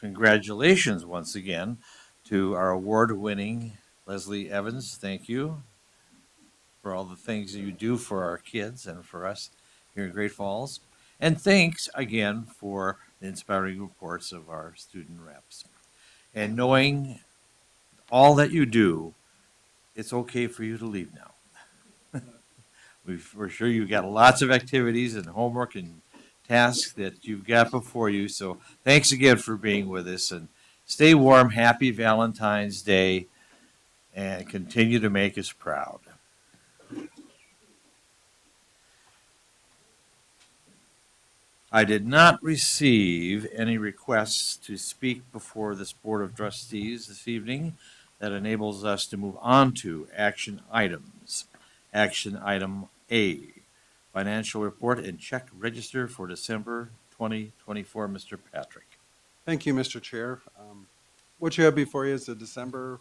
congratulations once again to our award-winning Leslie Evans. Thank you for all the things that you do for our kids and for us here in Great Falls. And thanks again for the inspiring reports of our student reps. And knowing all that you do, it's okay for you to leave now. We're sure you've got lots of activities and homework and tasks that you've got before you. So thanks again for being with us, and stay warm. Happy Valentine's Day, and continue to make us proud. I did not receive any requests to speak before this Board of Trustees this evening. That enables us to move on to action items. Action item A, financial report and check register for December 2024. Mr. Patrick. Thank you, Mr. Chair. What you have before you is the December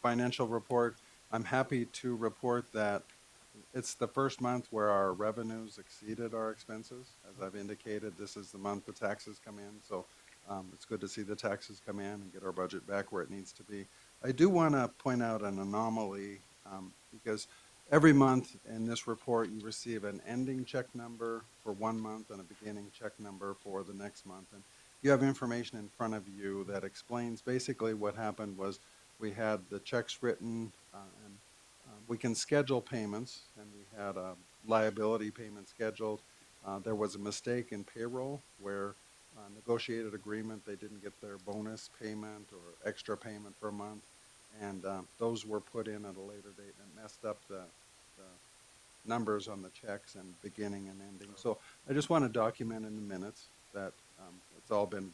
financial report. I'm happy to report that it's the first month where our revenues exceeded our expenses. As I've indicated, this is the month the taxes come in, so it's good to see the taxes come in and get our budget back where it needs to be. I do want to point out an anomaly because every month in this report you receive an ending check number for 1 month and a beginning check number for the next month. And you have information in front of you that explains basically what happened was we had the checks written and we can schedule payments, and we had a liability payment scheduled. There was a mistake in payroll where negotiated agreement, they didn't get their bonus payment or extra payment for a month, and those were put in at a later date and it messed up the numbers on the checks and beginning and ending. So I just want to document in the minutes that it's all been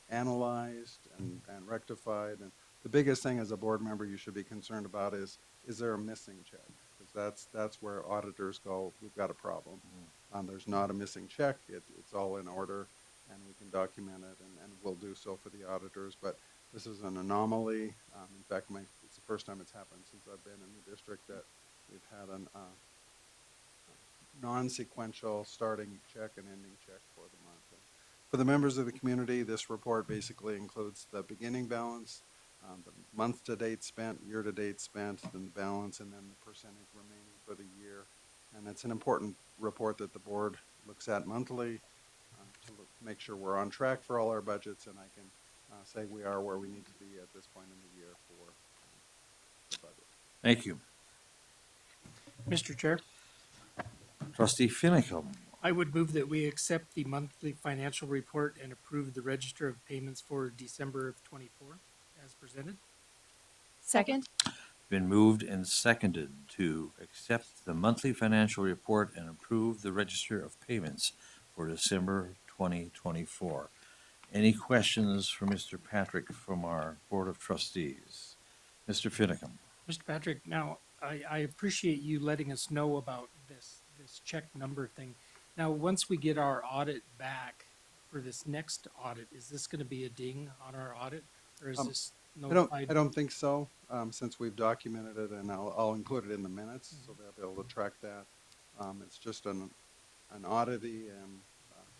analyzed and rectified. And the biggest thing as a board member you should be concerned about is there a missing check? Because that's where auditors go, we've got a problem. There's not a missing check. It's all in order, and we can document it, and we'll do so for the auditors. But this is an anomaly. In fact, it's the first time it's happened since I've been in the district that we've had a non-sequential starting check and ending check for the month. And for the members of the community, this report basically includes the beginning balance, the month-to-date spent, year-to-date spent, then the balance, and then the percentage remaining for the year. And it's an important report that the board looks at monthly to make sure we're on track for all our budgets, and I can say we are where we need to be at this point in the year for the budget. Thank you. Mr. Chair, Trustee Finicum. I would move that we accept the monthly financial report and approve the register of payments for December of '24 as presented. Second. Been moved and seconded to accept the monthly financial report and approve the register of payments for December 2024. Any questions for Mr. Patrick from our Board of Trustees? Mr. Finicum. Mr. Patrick, now, I appreciate you letting us know about this check number thing. Now, once we get our audit back for this next audit, is this going to be a ding on our audit, or is this notified? I don't think so, since we've documented it, and I'll include it in the minutes, so they'll be able to track that. It's just an oddity and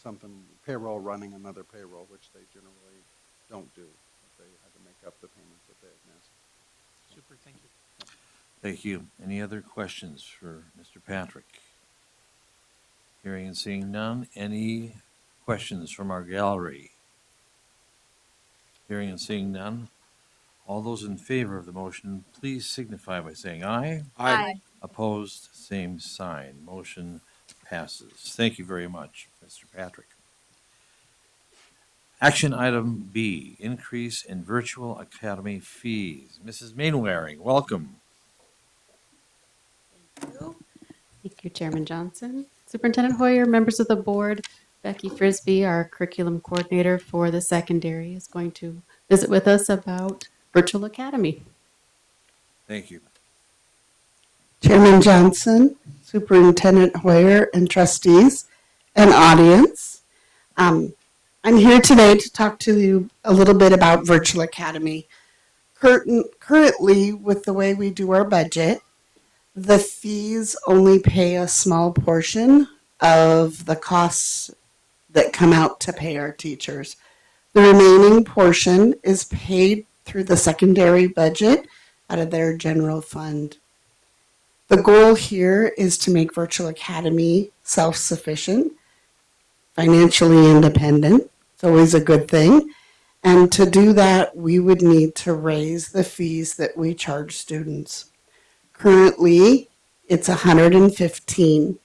something, payroll running another payroll, which they generally don't do. But they had to make up the payments that they had missed. Super, thank you. Thank you. Any other questions for Mr. Patrick? Hearing and seeing none. Any questions from our gallery? Hearing and seeing none. All those in favor of the motion, please signify by saying aye. Aye. Opposed, same sign. Motion passes. Thank you very much, Mr. Patrick. Action item B, increase in virtual academy fees. Mrs. Mainwaring, welcome. Thank you, Chairman Johnson. Superintendent Hoyer, members of the board, Becky Frisbee, our curriculum coordinator for the secondary, is going to visit with us about Virtual Academy. Thank you. Chairman Johnson, Superintendent Hoyer, and trustees and audience. I'm here today to talk to you a little bit about Virtual Academy. Currently, with the way we do our budget, the fees only pay a small portion of the costs that come out to pay our teachers. The remaining portion is paid through the secondary budget out of their general fund. The goal here is to make Virtual Academy self-sufficient, financially independent. It's always a good thing. And to do that, we would need to raise the fees that we charge students. Currently, it's $115.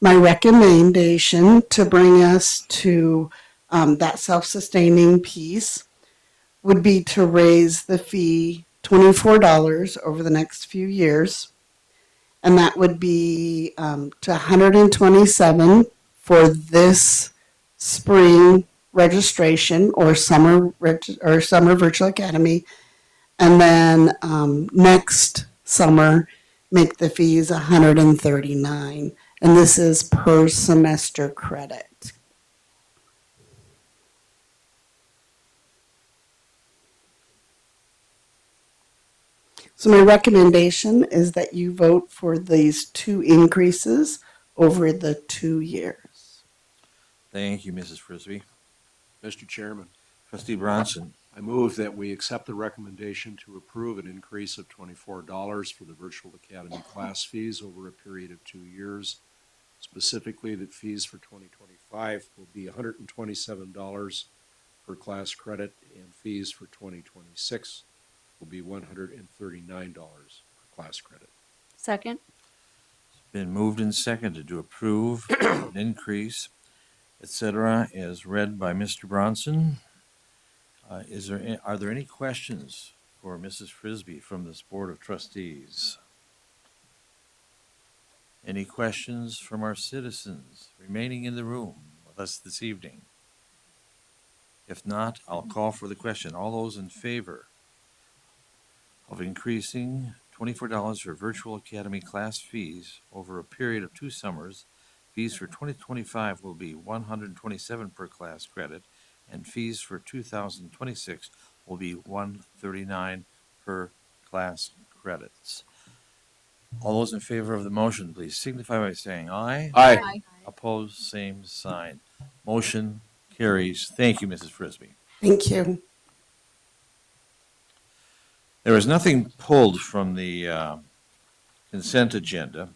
My recommendation to bring us to that self-sustaining piece would be to raise the fee $24 over the next few years. And that would be to $127 for this spring registration or summer Virtual Academy. And then next summer, make the fees $139. And this is per semester credit. So my recommendation is that you vote for these two increases over the 2 years. Thank you, Mrs. Frisbee. Mr. Chairman, Trustee Bronson. I move that we accept the recommendation to approve an increase of $24 for the Virtual Academy class fees over a period of 2 years. Specifically, that fees for 2025 will be $127 per class credit, and fees for 2026 will be $139 per class credit. Second. Been moved and seconded to approve an increase, etc., as read by Mr. Bronson. Are there any questions for Mrs. Frisbee from this Board of Trustees? Any questions from our citizens remaining in the room with us this evening? If not, I'll call for the question. All those in favor of increasing $24 for Virtual Academy class fees over a period of 2 summers, fees for 2025 will be $127 per class credit, and fees for 2026 will be $139 per class credits. All those in favor of the motion, please signify by saying aye. Aye. Aye. Opposed, same sign. Motion carries. Thank you, Mrs. Frisbee. Thank you. There was nothing pulled from the consent agenda,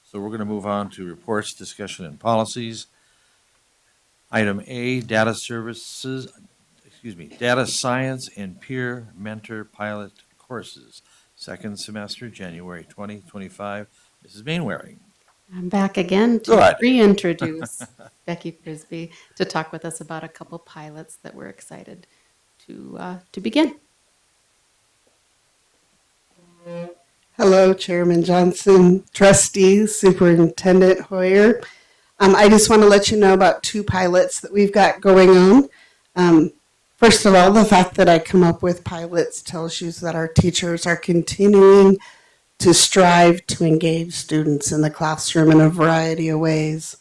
so we're going to move on to reports, discussion, and policies. Item A, data science and peer mentor pilot courses, second semester, January 2025. Mrs. Mainwaring. I'm back again to Good. reintroduce Becky Frisbee to talk with us about a couple pilots that we're excited to begin. Hello, Chairman Johnson, trustees, Superintendent Hoyer. I just want to let you know about 2 pilots that we've got going on. First of all, the fact that I come up with pilots tells you that our teachers are continuing to strive to engage students in the classroom in a variety of ways.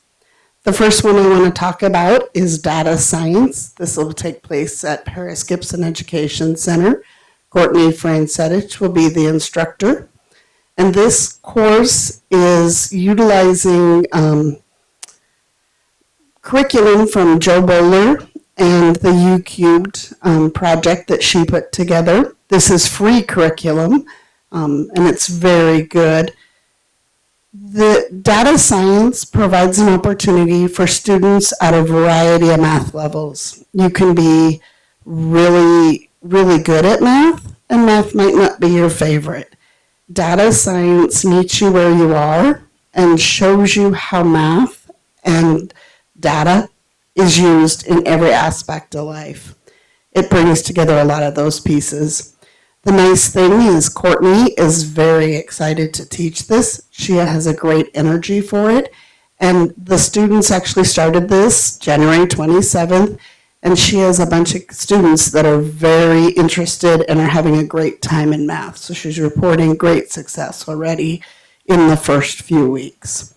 The first one I want to talk about is data science. This will take place at Paris Gibson Education Center. Courtney Francettich will be the instructor. And this course is utilizing curriculum from Joe Bowler and the U Cubed project that she put together. This is free curriculum, and it's very good. The data science provides an opportunity for students at a variety of math levels. You can be really, really good at math, and math might not be your favorite. Data science meets you where you are and shows you how math and data is used in every aspect of life. It brings together a lot of those pieces. The nice thing is Courtney is very excited to teach this. She has a great energy for it. And the students actually started this January 27th, and she has a bunch of students that are very interested and are having a great time in math. So she's reporting great success already in the first few weeks.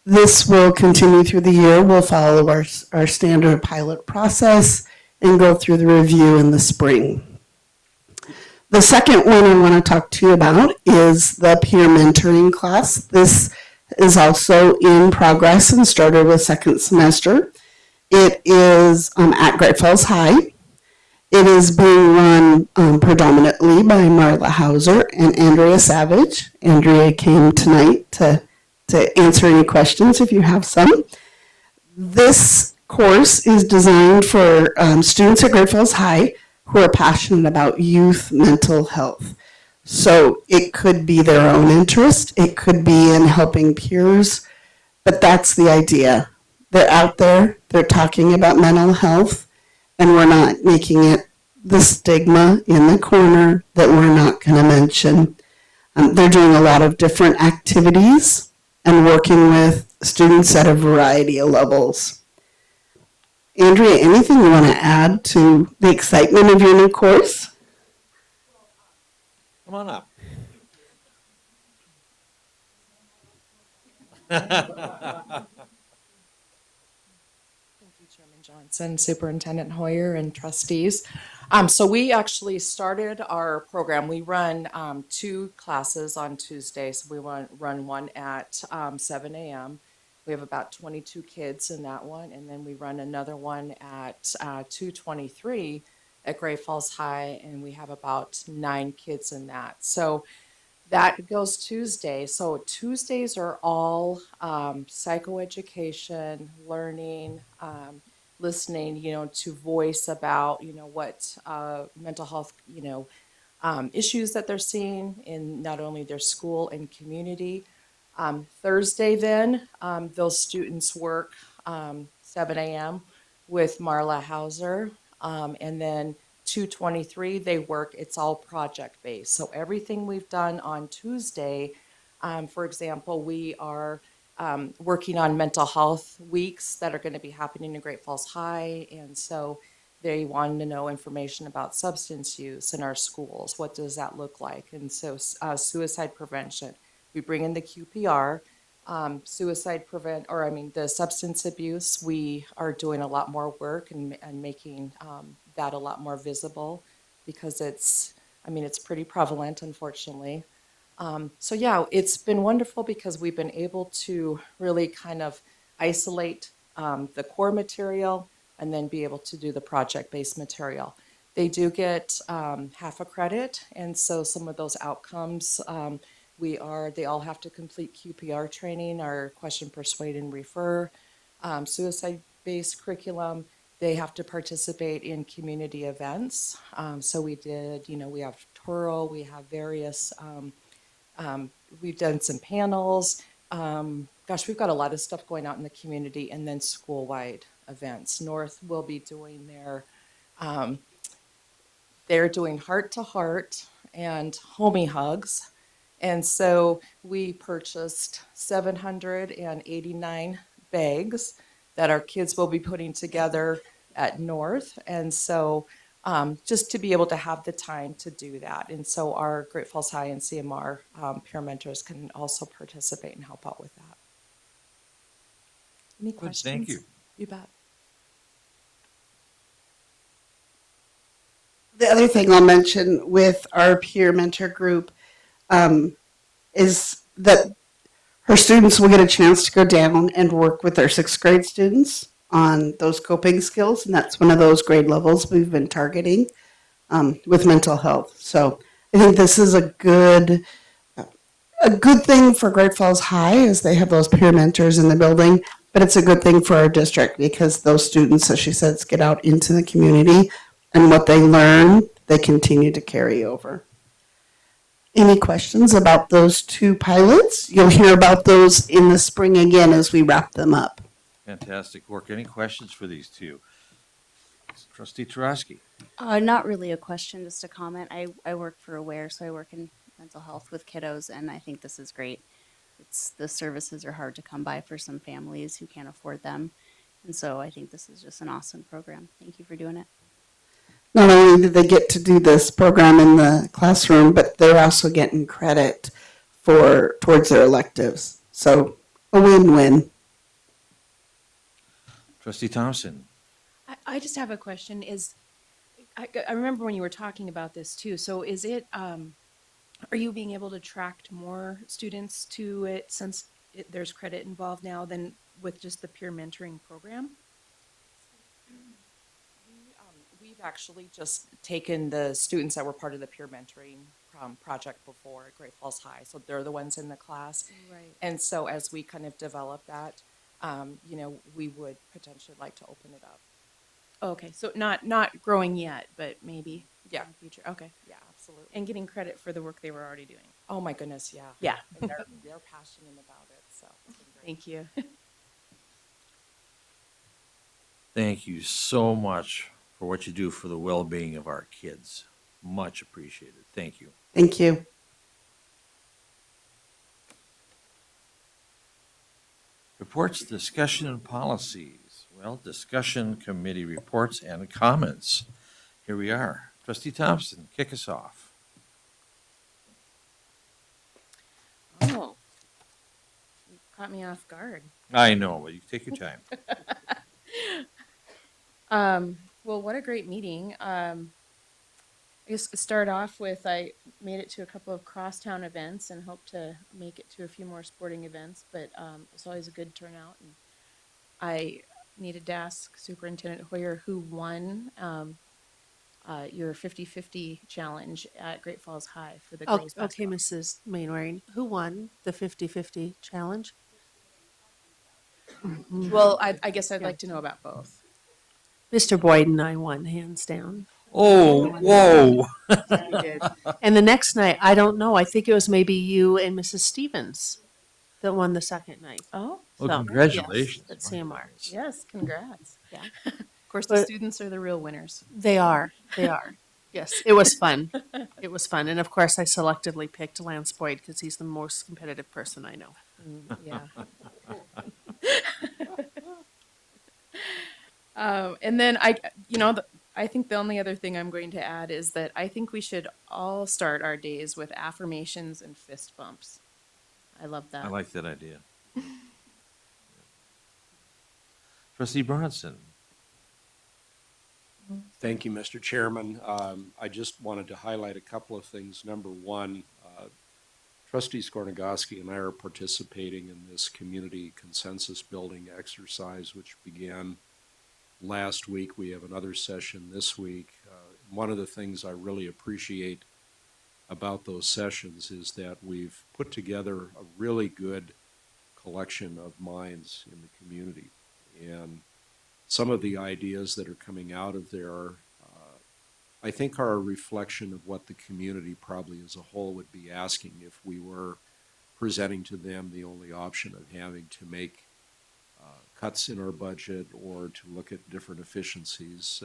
This will continue through the year. We'll follow our standard pilot process and go through the review in the spring. The second one I want to talk to you about is the peer mentoring class. This is also in progress and started with second semester. It is at Great Falls High. It is being run predominantly by Marla Hauser and Andrea Savage. Andrea came tonight to answer any questions if you have some. This course is designed for students at Great Falls High who are passionate about youth mental health. So it could be their own interest, it could be in helping peers, but that's the idea. They're out there, they're talking about mental health, and we're not making it the stigma in the corner that we're not going to mention. They're doing a lot of different activities and working with students at a variety of levels. Andrea, anything you want to add to the excitement of your new course? Come on up. Chairman Johnson, Superintendent Hoyer, and trustees. So we actually started our program. We run 2 classes on Tuesday. So we run one at 7 a.m. We have about 22 kids in that one, and then we run another one at 2:23 at Great Falls High, and we have about 9 kids in that. So that goes Tuesday. So Tuesdays are all psychoeducation, learning, listening, to voice about, what mental health, issues that they're seeing in not only their school and community. Thursday, then, those students work 7 a.m. with Marla Hauser. And then 2:23, they work, it's all project based. So everything we've done on Tuesday, for example, we are working on mental health weeks that are going to be happening in Great Falls High. And so they wanted to know information about substance use in our schools. What does that look like? And so suicide prevention. We bring in the QPR, the substance abuse. We are doing a lot more work and making that a lot more visible because it's pretty prevalent, unfortunately. So yeah, it's been wonderful because we've been able to really kind of isolate the core material and then be able to do the project-based material. They do get half a credit, and so some of those outcomes they all have to complete QPR training, our question, persuade, and refer, suicide-based curriculum. They have to participate in community events. So we have Toro, we have various. We've done some panels. We've got a lot of stuff going out in the community, and then school-wide events. North will be doing they're doing heart to heart and homie hugs. And so we purchased 789 bags that our kids will be putting together at North. And so just to be able to have the time to do that. And so our Great Falls High and CMR peer mentors can also participate and help out with that. Any Good, questions? thank you. You bet. The other thing I'll mention with our peer mentor group is that her students will get a chance to go down and work with their 6th grade students on those coping skills. And that's one of those grade levels we've been targeting with mental health. So I think this is a good thing for Great Falls High as they have those peer mentors in the building, but it's a good thing for our district because those students, as she says, get out into the community and what they learn, they continue to carry over. Any questions about those 2 pilots? You'll hear about those in the spring again as we wrap them up. Fantastic work. Any questions for these 2? Trustee Tarosky. Not really a question, just a comment. I work for Aware, so I work in mental health with kiddos, and I think this is great. The services are hard to come by for some families who can't afford them. And so I think this is just an awesome program. Thank you for doing it. Not only do they get to do this program in the classroom, but they're also getting credit towards their electives. So a win-win. Trustee Thompson. I just have a question. I remember when you were talking about this too. So is it, are you being able to attract more students to it since there's credit involved now than with just the peer mentoring program? We've actually just taken the students that were part of the peer mentoring project before at Great Falls High. So they're the ones in the class. Right. And so as we kind of develop that, we would potentially like to open it up. Okay, so not growing yet, but maybe Yeah. in the future. Okay. Yeah, absolutely. And getting credit for the work they were already doing. Oh my goodness, yeah. Yeah. And they're passionate about it, so it's been great. Thank you. Thank you so much for what you do for the well-being of our kids. Much appreciated. Thank you. Thank you. Reports, discussion, and policies. Well, discussion committee reports and comments. Here we are. Trustee Thompson, kick us off. Oh, you caught me off guard. I know, but you take your time. Well, what a great meeting. I guess to start off with, I made it to a couple of crosstown events and hope to make it to a few more sporting events, but it's always a good turnout. And I needed to ask Superintendent Hoyer who won your 50-50 challenge at Great Falls High for the girls Okay, basketball. Mrs. Mainwaring, who won the 50-50 challenge? Well, I guess I'd Yeah. like to know about both. Mr. Boyd and I won hands down. Oh, whoa. Yes, we did. And the next night, I don't know. I think it was maybe you and Mrs. Stevens that won the second night. Oh, Well, So, congratulations. yes, at CMR. yes, congrats. Yeah. Of course, the But students are the real winners. they are. They are. Yes, it was fun. It was fun. And of course, I selectively picked Lance Boyd because he's the most competitive person I know. Yeah. And then I think the only other thing I'm going to add is that I think we should all start our days with affirmations and fist bumps. I love that. I like that idea. Trustee Bronson. Thank you, Mr. Chairman. I just wanted to highlight a couple of things. Number one, Trustee Skornagoski and I are participating in this community consensus building exercise, which began last week. We have another session this week. One of the things I really appreciate about those sessions is that we've put together a really good collection of minds in the community. And some of the ideas that are coming out of there, I think, are a reflection of what the community probably as a whole would be asking if we were presenting to them the only option of having to make cuts in our budget or to look at different efficiencies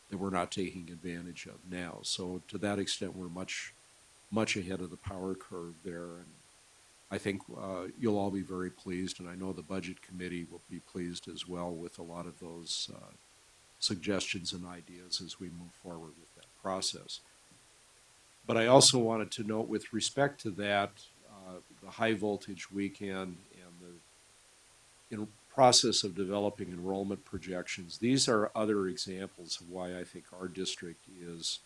that we're not taking advantage of now. So to that extent, we're much ahead of the power curve there. And I think you'll all be very pleased, and I know the Budget Committee will be pleased as well with a lot of those suggestions and ideas as we move forward with that process. But I also wanted to note with respect to that, the high voltage weekend and the process of developing enrollment projections, these are other examples of why I think our district is,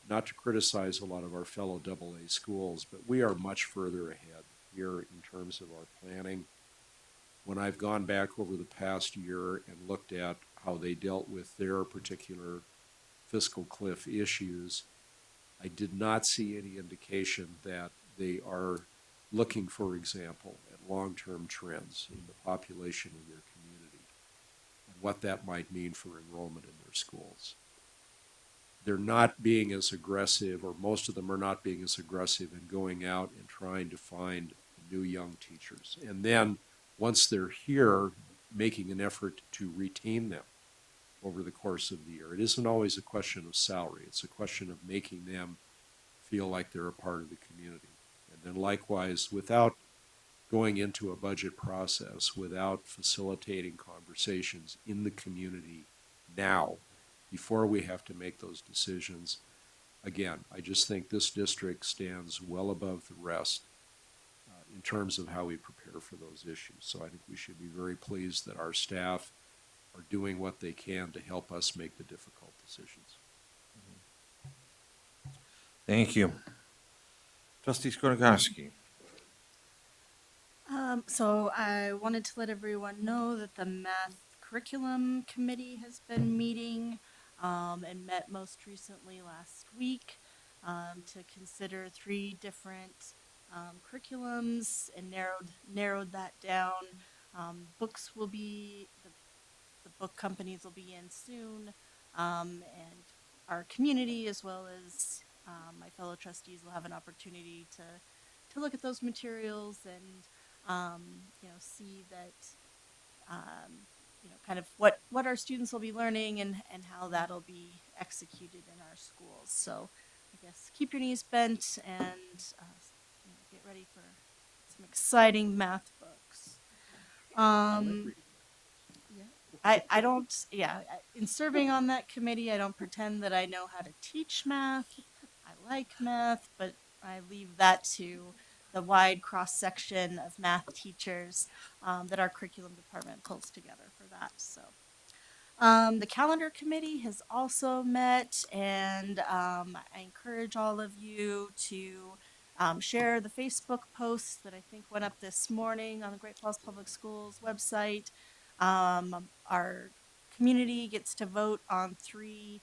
not to criticize a lot of our fellow AA schools, but we are much further ahead here in terms of our planning. When I've gone back over the past year and looked at how they dealt with their particular fiscal cliff issues, I did not see any indication that they are looking, for example, at long-term trends in the population of their community and what that might mean for enrollment in their schools. They're not being as aggressive, or most of them are not being as aggressive in going out and trying to find new young teachers. And then once they're here, making an effort to retain them over the course of the year. It isn't always a question of salary. It's a question of making them feel like they're a part of the community. And then likewise, without going into a budget process, without facilitating conversations in the community now, before we have to make those decisions, again, I just think this district stands well above the rest in terms of how we prepare for those issues. So I think we should be very pleased that our staff are doing what they can to help us make the difficult decisions. Thank you. Trustee Skornagoski. So I wanted to let everyone know that the math curriculum committee has been meeting and met most recently last week to consider 3 different curriculums and narrowed that down. Books will be the book companies will be in soon, and our community as well as my fellow trustees will have an opportunity to look at those materials and see that kind of what our students will be learning and how that'll be executed in our schools. So I guess keep your knees bent and get ready for some exciting math books. I don't, in serving on that committee, I don't pretend that I know how to teach math. I like math, but I leave that to the wide cross section of math teachers that our curriculum department pulls together for that. So The calendar committee has also met, and I encourage all of you to share the Facebook post that I think went up this morning on the Great Falls Public Schools website. Our community gets to vote on 3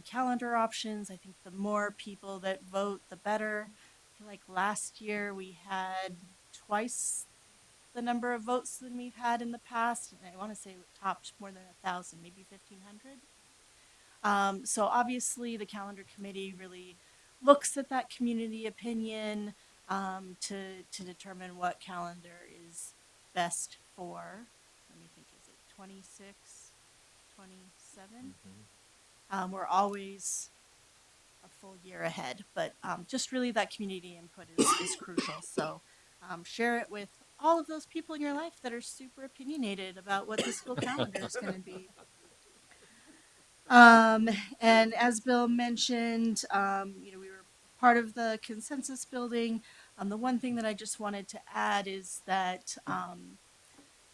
calendar options. I think the more people that vote, the better. I feel like last year we had twice the number of votes than we've had in the past. And I want to say it topped more than 1,000, maybe 1,500. So obviously, the calendar committee really looks at that community opinion to determine what calendar is best for. Let me think, is it 26, 27? We're always a full year ahead, but just really that community input is crucial. So share it with all of those people in your life that are super opinionated about what the school calendar is going to be. Um, and as Bill mentioned, we were part of the consensus building. The one thing that I just wanted to add is that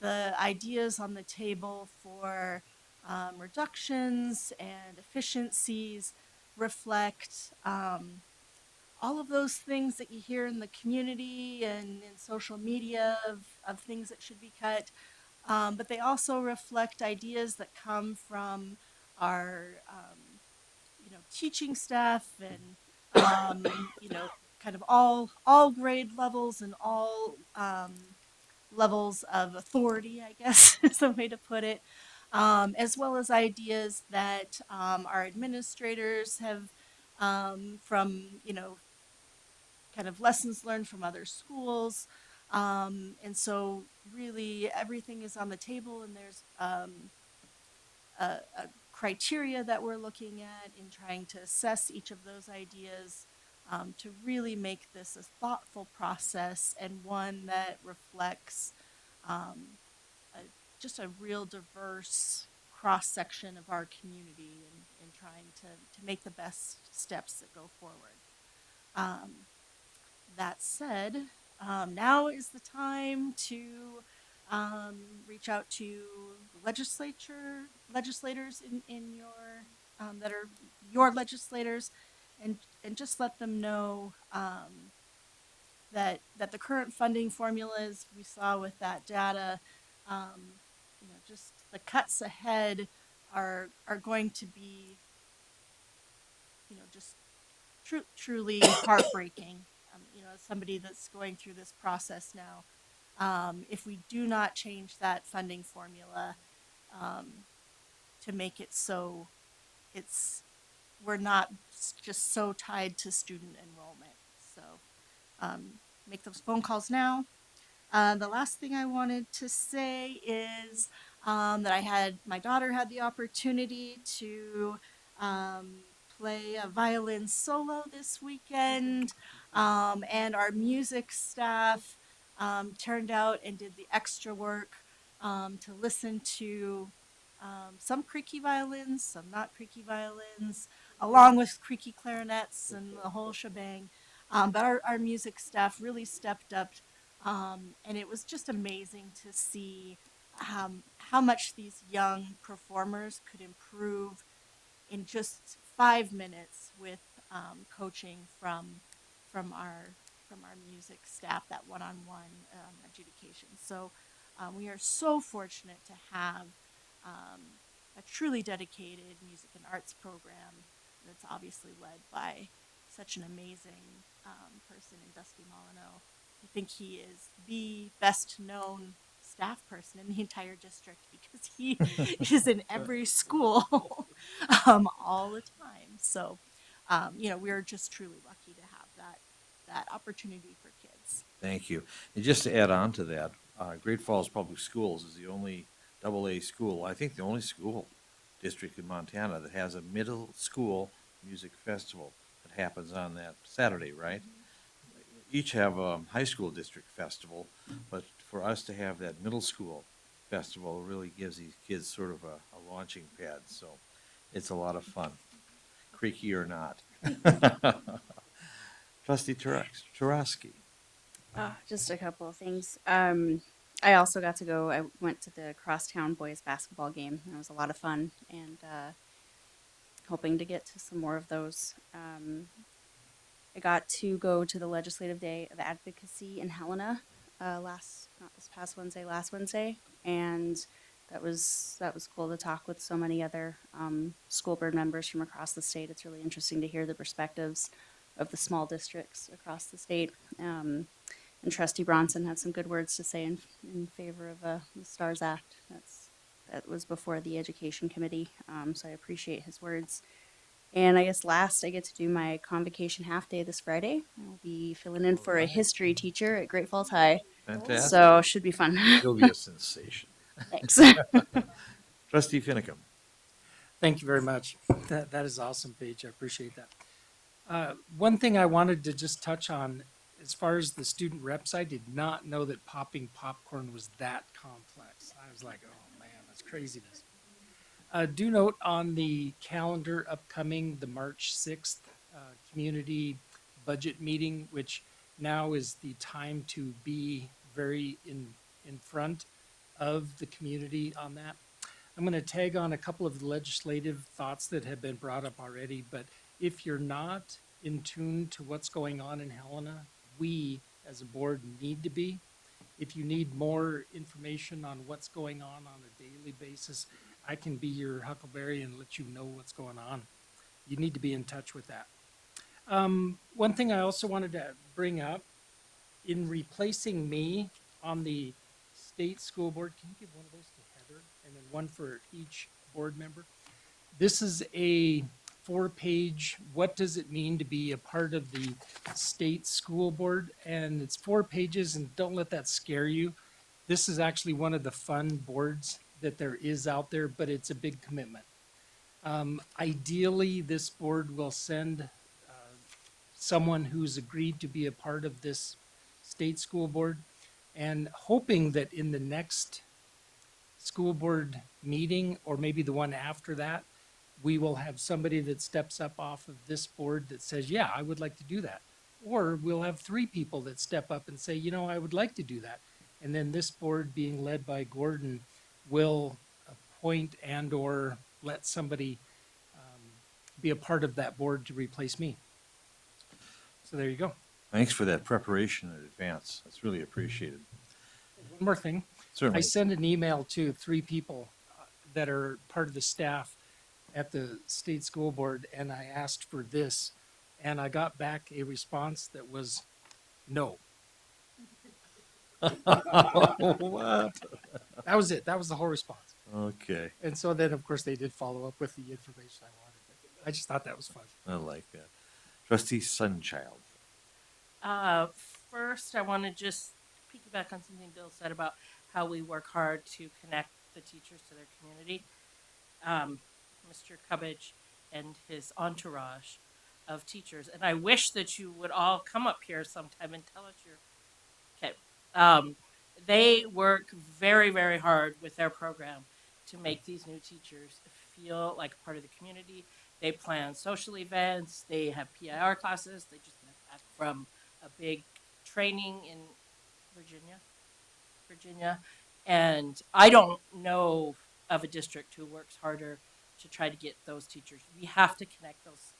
the ideas on the table for reductions and efficiencies reflect all of those things that you hear in the community and in social media of things that should be cut. But they also reflect ideas that come from our, teaching staff and, kind of all grade levels and all levels of authority, I guess is the way to put it, as well as ideas that our administrators have from, kind of lessons learned from other schools. And so really everything is on the table and there's a criteria that we're looking at in trying to assess each of those ideas to really make this a thoughtful process and one that reflects um, just a real diverse cross section of our community and trying to make the best steps that go forward. Um, that said, now is the time to reach out to legislators in your that are your legislators, and just let them know that the current funding formulas we saw with that data, just the cuts ahead are going to be, just truly heartbreaking. As somebody that's going through this process now, if we do not change that funding formula to make it so it's we're not just so tied to student enrollment. So make those phone calls now. The last thing I wanted to say is that my daughter had the opportunity to um, play a violin solo this weekend, and our music staff turned out and did the extra work to listen to some creaky violins, some not creaky violins, along with creaky clarinets and the whole shebang. But our music staff really stepped up, and it was just amazing to see how much these young performers could improve in just 5 minutes with coaching from our from our music staff, that one-on-one adjudication. So we are so fortunate to have a truly dedicated music and arts program that's obviously led by such an amazing person in Dusty Molyneux. I think he is the best known staff person in the entire district because he is in every school all the time. So, we're just truly lucky to have that opportunity for kids. Thank you. And just to add on to that, Great Falls Public Schools is the only AA school, I think the only school district in Montana that has a middle school music festival that happens on that Saturday, right? Each have a high school district festival, but for us to have that middle school festival really gives these kids sort of a launching pad. So it's a lot of fun, creaky or not. Trustee Tarowski. Just a couple of things. I also got to go. I went to the crosstown boys basketball game. It was a lot of fun, and hoping to get to some more of those. I got to go to the Legislative Day of Advocacy in Helena not this past Wednesday, last Wednesday, and that was cool to talk with so many other school board members from across the state. It's really interesting to hear the perspectives of the small districts across the state. And Trustee Bronson had some good words to say in favor of the STARS Act. That was before the Education Committee, so I appreciate his words. And I guess last, I get to do my convocation half day this Friday. I will be filling in for a history teacher at Great Falls High. Fantastic. So should be fun. You'll be a sensation. Thanks. Trustee Finicum. Thank you very much. That is awesome, Paige. I appreciate that. One thing I wanted to just touch on, as far as the student reps, I did not know that popping popcorn was that complex. I was like, oh man, that's craziness. Do note on the calendar upcoming, the March 6th community budget meeting, which now is the time to be very in front of the community on that. I'm going to tag on a couple of the legislative thoughts that have been brought up already, but if you're not in tune to what's going on in Helena, we as a board need to be. If you need more information on what's going on a daily basis, I can be your huckleberry and let you know what's going on. You need to be in touch with that. One thing I also wanted to bring up, in replacing me on the state school board, can you give one of those to Heather and then one for each board member? This is a 4-page, what does it mean to be a part of the state school board? And it's 4 pages, and don't let that scare you. This is actually one of the fun boards that there is out there, but it's a big commitment. Ideally, this board will send someone who's agreed to be a part of this state school board, and hoping that in the next school board meeting, or maybe the one after that, we will have somebody that steps up off of this board that says, yeah, I would like to do that. Or we'll have 3 people that step up and say, you know, I would like to do that. And then this board, being led by Gordon, will appoint and or let somebody be a part of that board to replace me. So there you go. Thanks for that preparation in advance. That's really appreciated. One more thing. Certainly. I sent an email to 3 people that are part of the staff at the state school board, and I asked for this, and I got back a response that was no. What? That was it. That was the whole response. Okay. And so then, of course, they did follow up with the information I wanted. But I just thought that was fun. I like that. Trustee Sunchild. First, I want to just piggyback on something Bill said about how we work hard to connect the teachers to their community. Mr. Cubbage and his entourage of teachers, and I wish that you would all come up here sometime and tell us your. Okay, they work very, very hard with their program to make these new teachers feel like a part of the community. They plan social events. They have PIR classes. They just got back from a big training in Virginia, and I don't know of a district who works harder to try to get those teachers. We have to connect those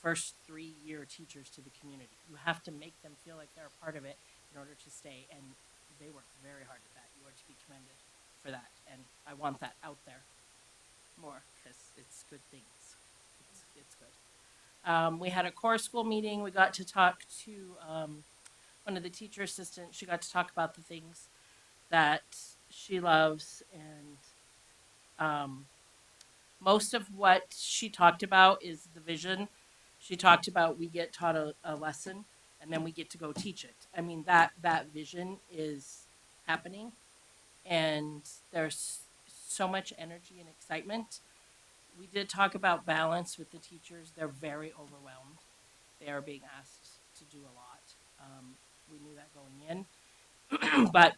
first 3-year teachers to the community. You have to make them feel like they're a part of it in order to stay, and they work very hard at that. You are to be commended for that, and I want that out there more because it's good things. It's good. We had a core school meeting. We got to talk to one of the teacher assistants. She got to talk about the things that she loves, and most of what she talked about is the vision. She talked about we get taught a lesson and then we get to go teach it. I mean, that vision is happening, and there's so much energy and excitement. We did talk about balance with the teachers. They're very overwhelmed. They are being asked to do a lot. We knew that going in, but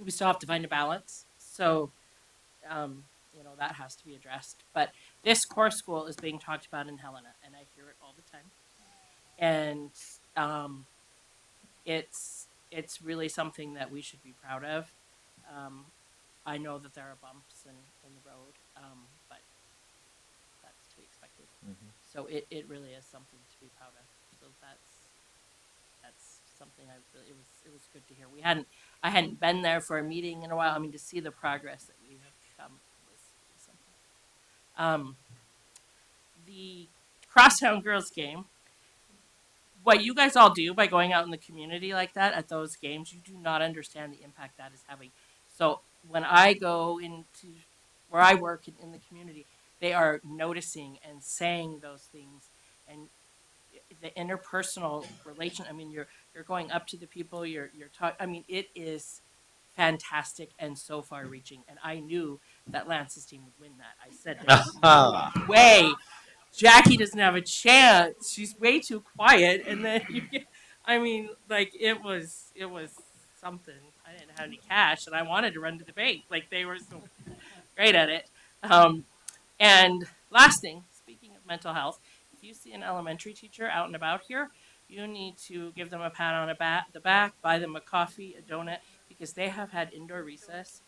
we still have to find a balance. So, that has to be addressed. But this core school is being talked about in Helena, and I hear it all the time. And it's it's really something that we should be proud of. I know that there are bumps in the road, but that's to be expected. So it really is something to be proud of. So that's something it was good to hear. I hadn't been there for a meeting in a while. I mean, to see the progress that we have come was something. The Crosstown Girls game, what you guys all do by going out in the community like that at those games, you do not understand the impact that is having. So when I go into where I work in the community, they are noticing and saying those things, and the interpersonal relation. I mean, you're going up to the people, you're talking. I mean, it is fantastic and so far reaching. And I knew that Lance's team would win that. I said, "There's no way Jackie doesn't have a chance. She's way too quiet." And then I mean, like it was something. I didn't have any cash, and I wanted to run to the bank. Like they were so great at it. And last thing, speaking of mental health, if you see an elementary teacher out and about here, you need to give them a pat on the back, buy them a coffee, a donut, because they have had indoor recess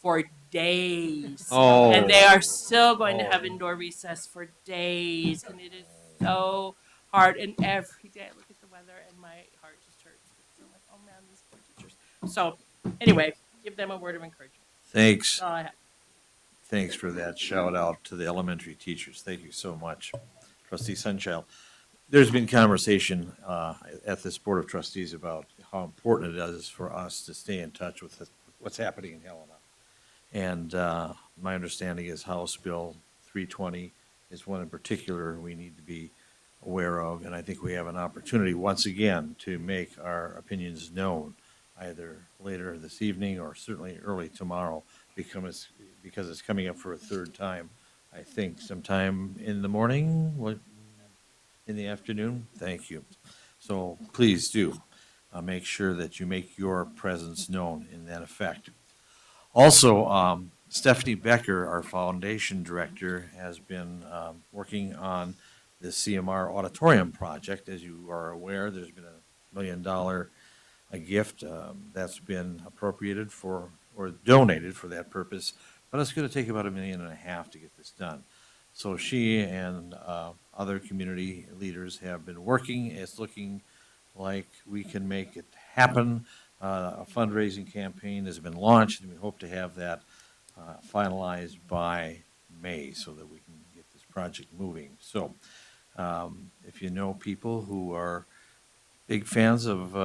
for days. Oh. And they are still going to have indoor recess for days. And it is so hard. And every day I look at the weather and my heart just hurts because I'm like, oh man, these poor teachers. So anyway, give them a word of encouragement. Thanks. That's all I have. Thanks for that shout out to the elementary teachers. Thank you so much, Trustee Sunchild. There's been conversation at this Board of Trustees about how important it is for us to stay in touch with what's happening in Helena. And my understanding is House Bill 320 is one in particular we need to be aware of. And I think we have an opportunity once again to make our opinions known, either later this evening or certainly early tomorrow, because it's coming up for a third time. I think sometime in the morning, in the afternoon. Thank you. So please do make sure that you make your presence known in that effect. Also, Stephanie Becker, our foundation director, has been working on the CMR auditorium project. As you are aware, there's been $1 million gift that's been appropriated for or donated for that purpose, but it's going to take about $1.5 million to get this done. So she and other community leaders have been working. It's looking like we can make it happen. A fundraising campaign has been launched, and we hope to have that finalized by May so that we can get this project moving. So if you know people who are big fans of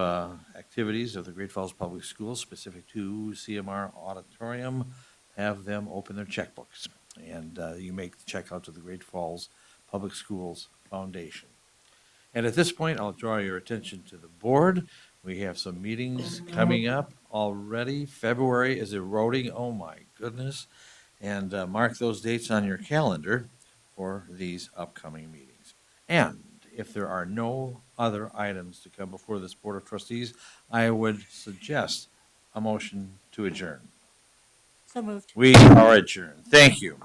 activities of the Great Falls Public Schools specific to CMR Auditorium, have them open their checkbooks. And you make the check out to the Great Falls Public Schools Foundation. And at this point, I'll draw your attention to the board. We have some meetings coming up already. February is eroding. Oh, my goodness. And mark those dates on your calendar for these upcoming meetings. And if there are no other items to come before this Board of Trustees, I would suggest a motion to adjourn. So moved. We are adjourned. Thank you.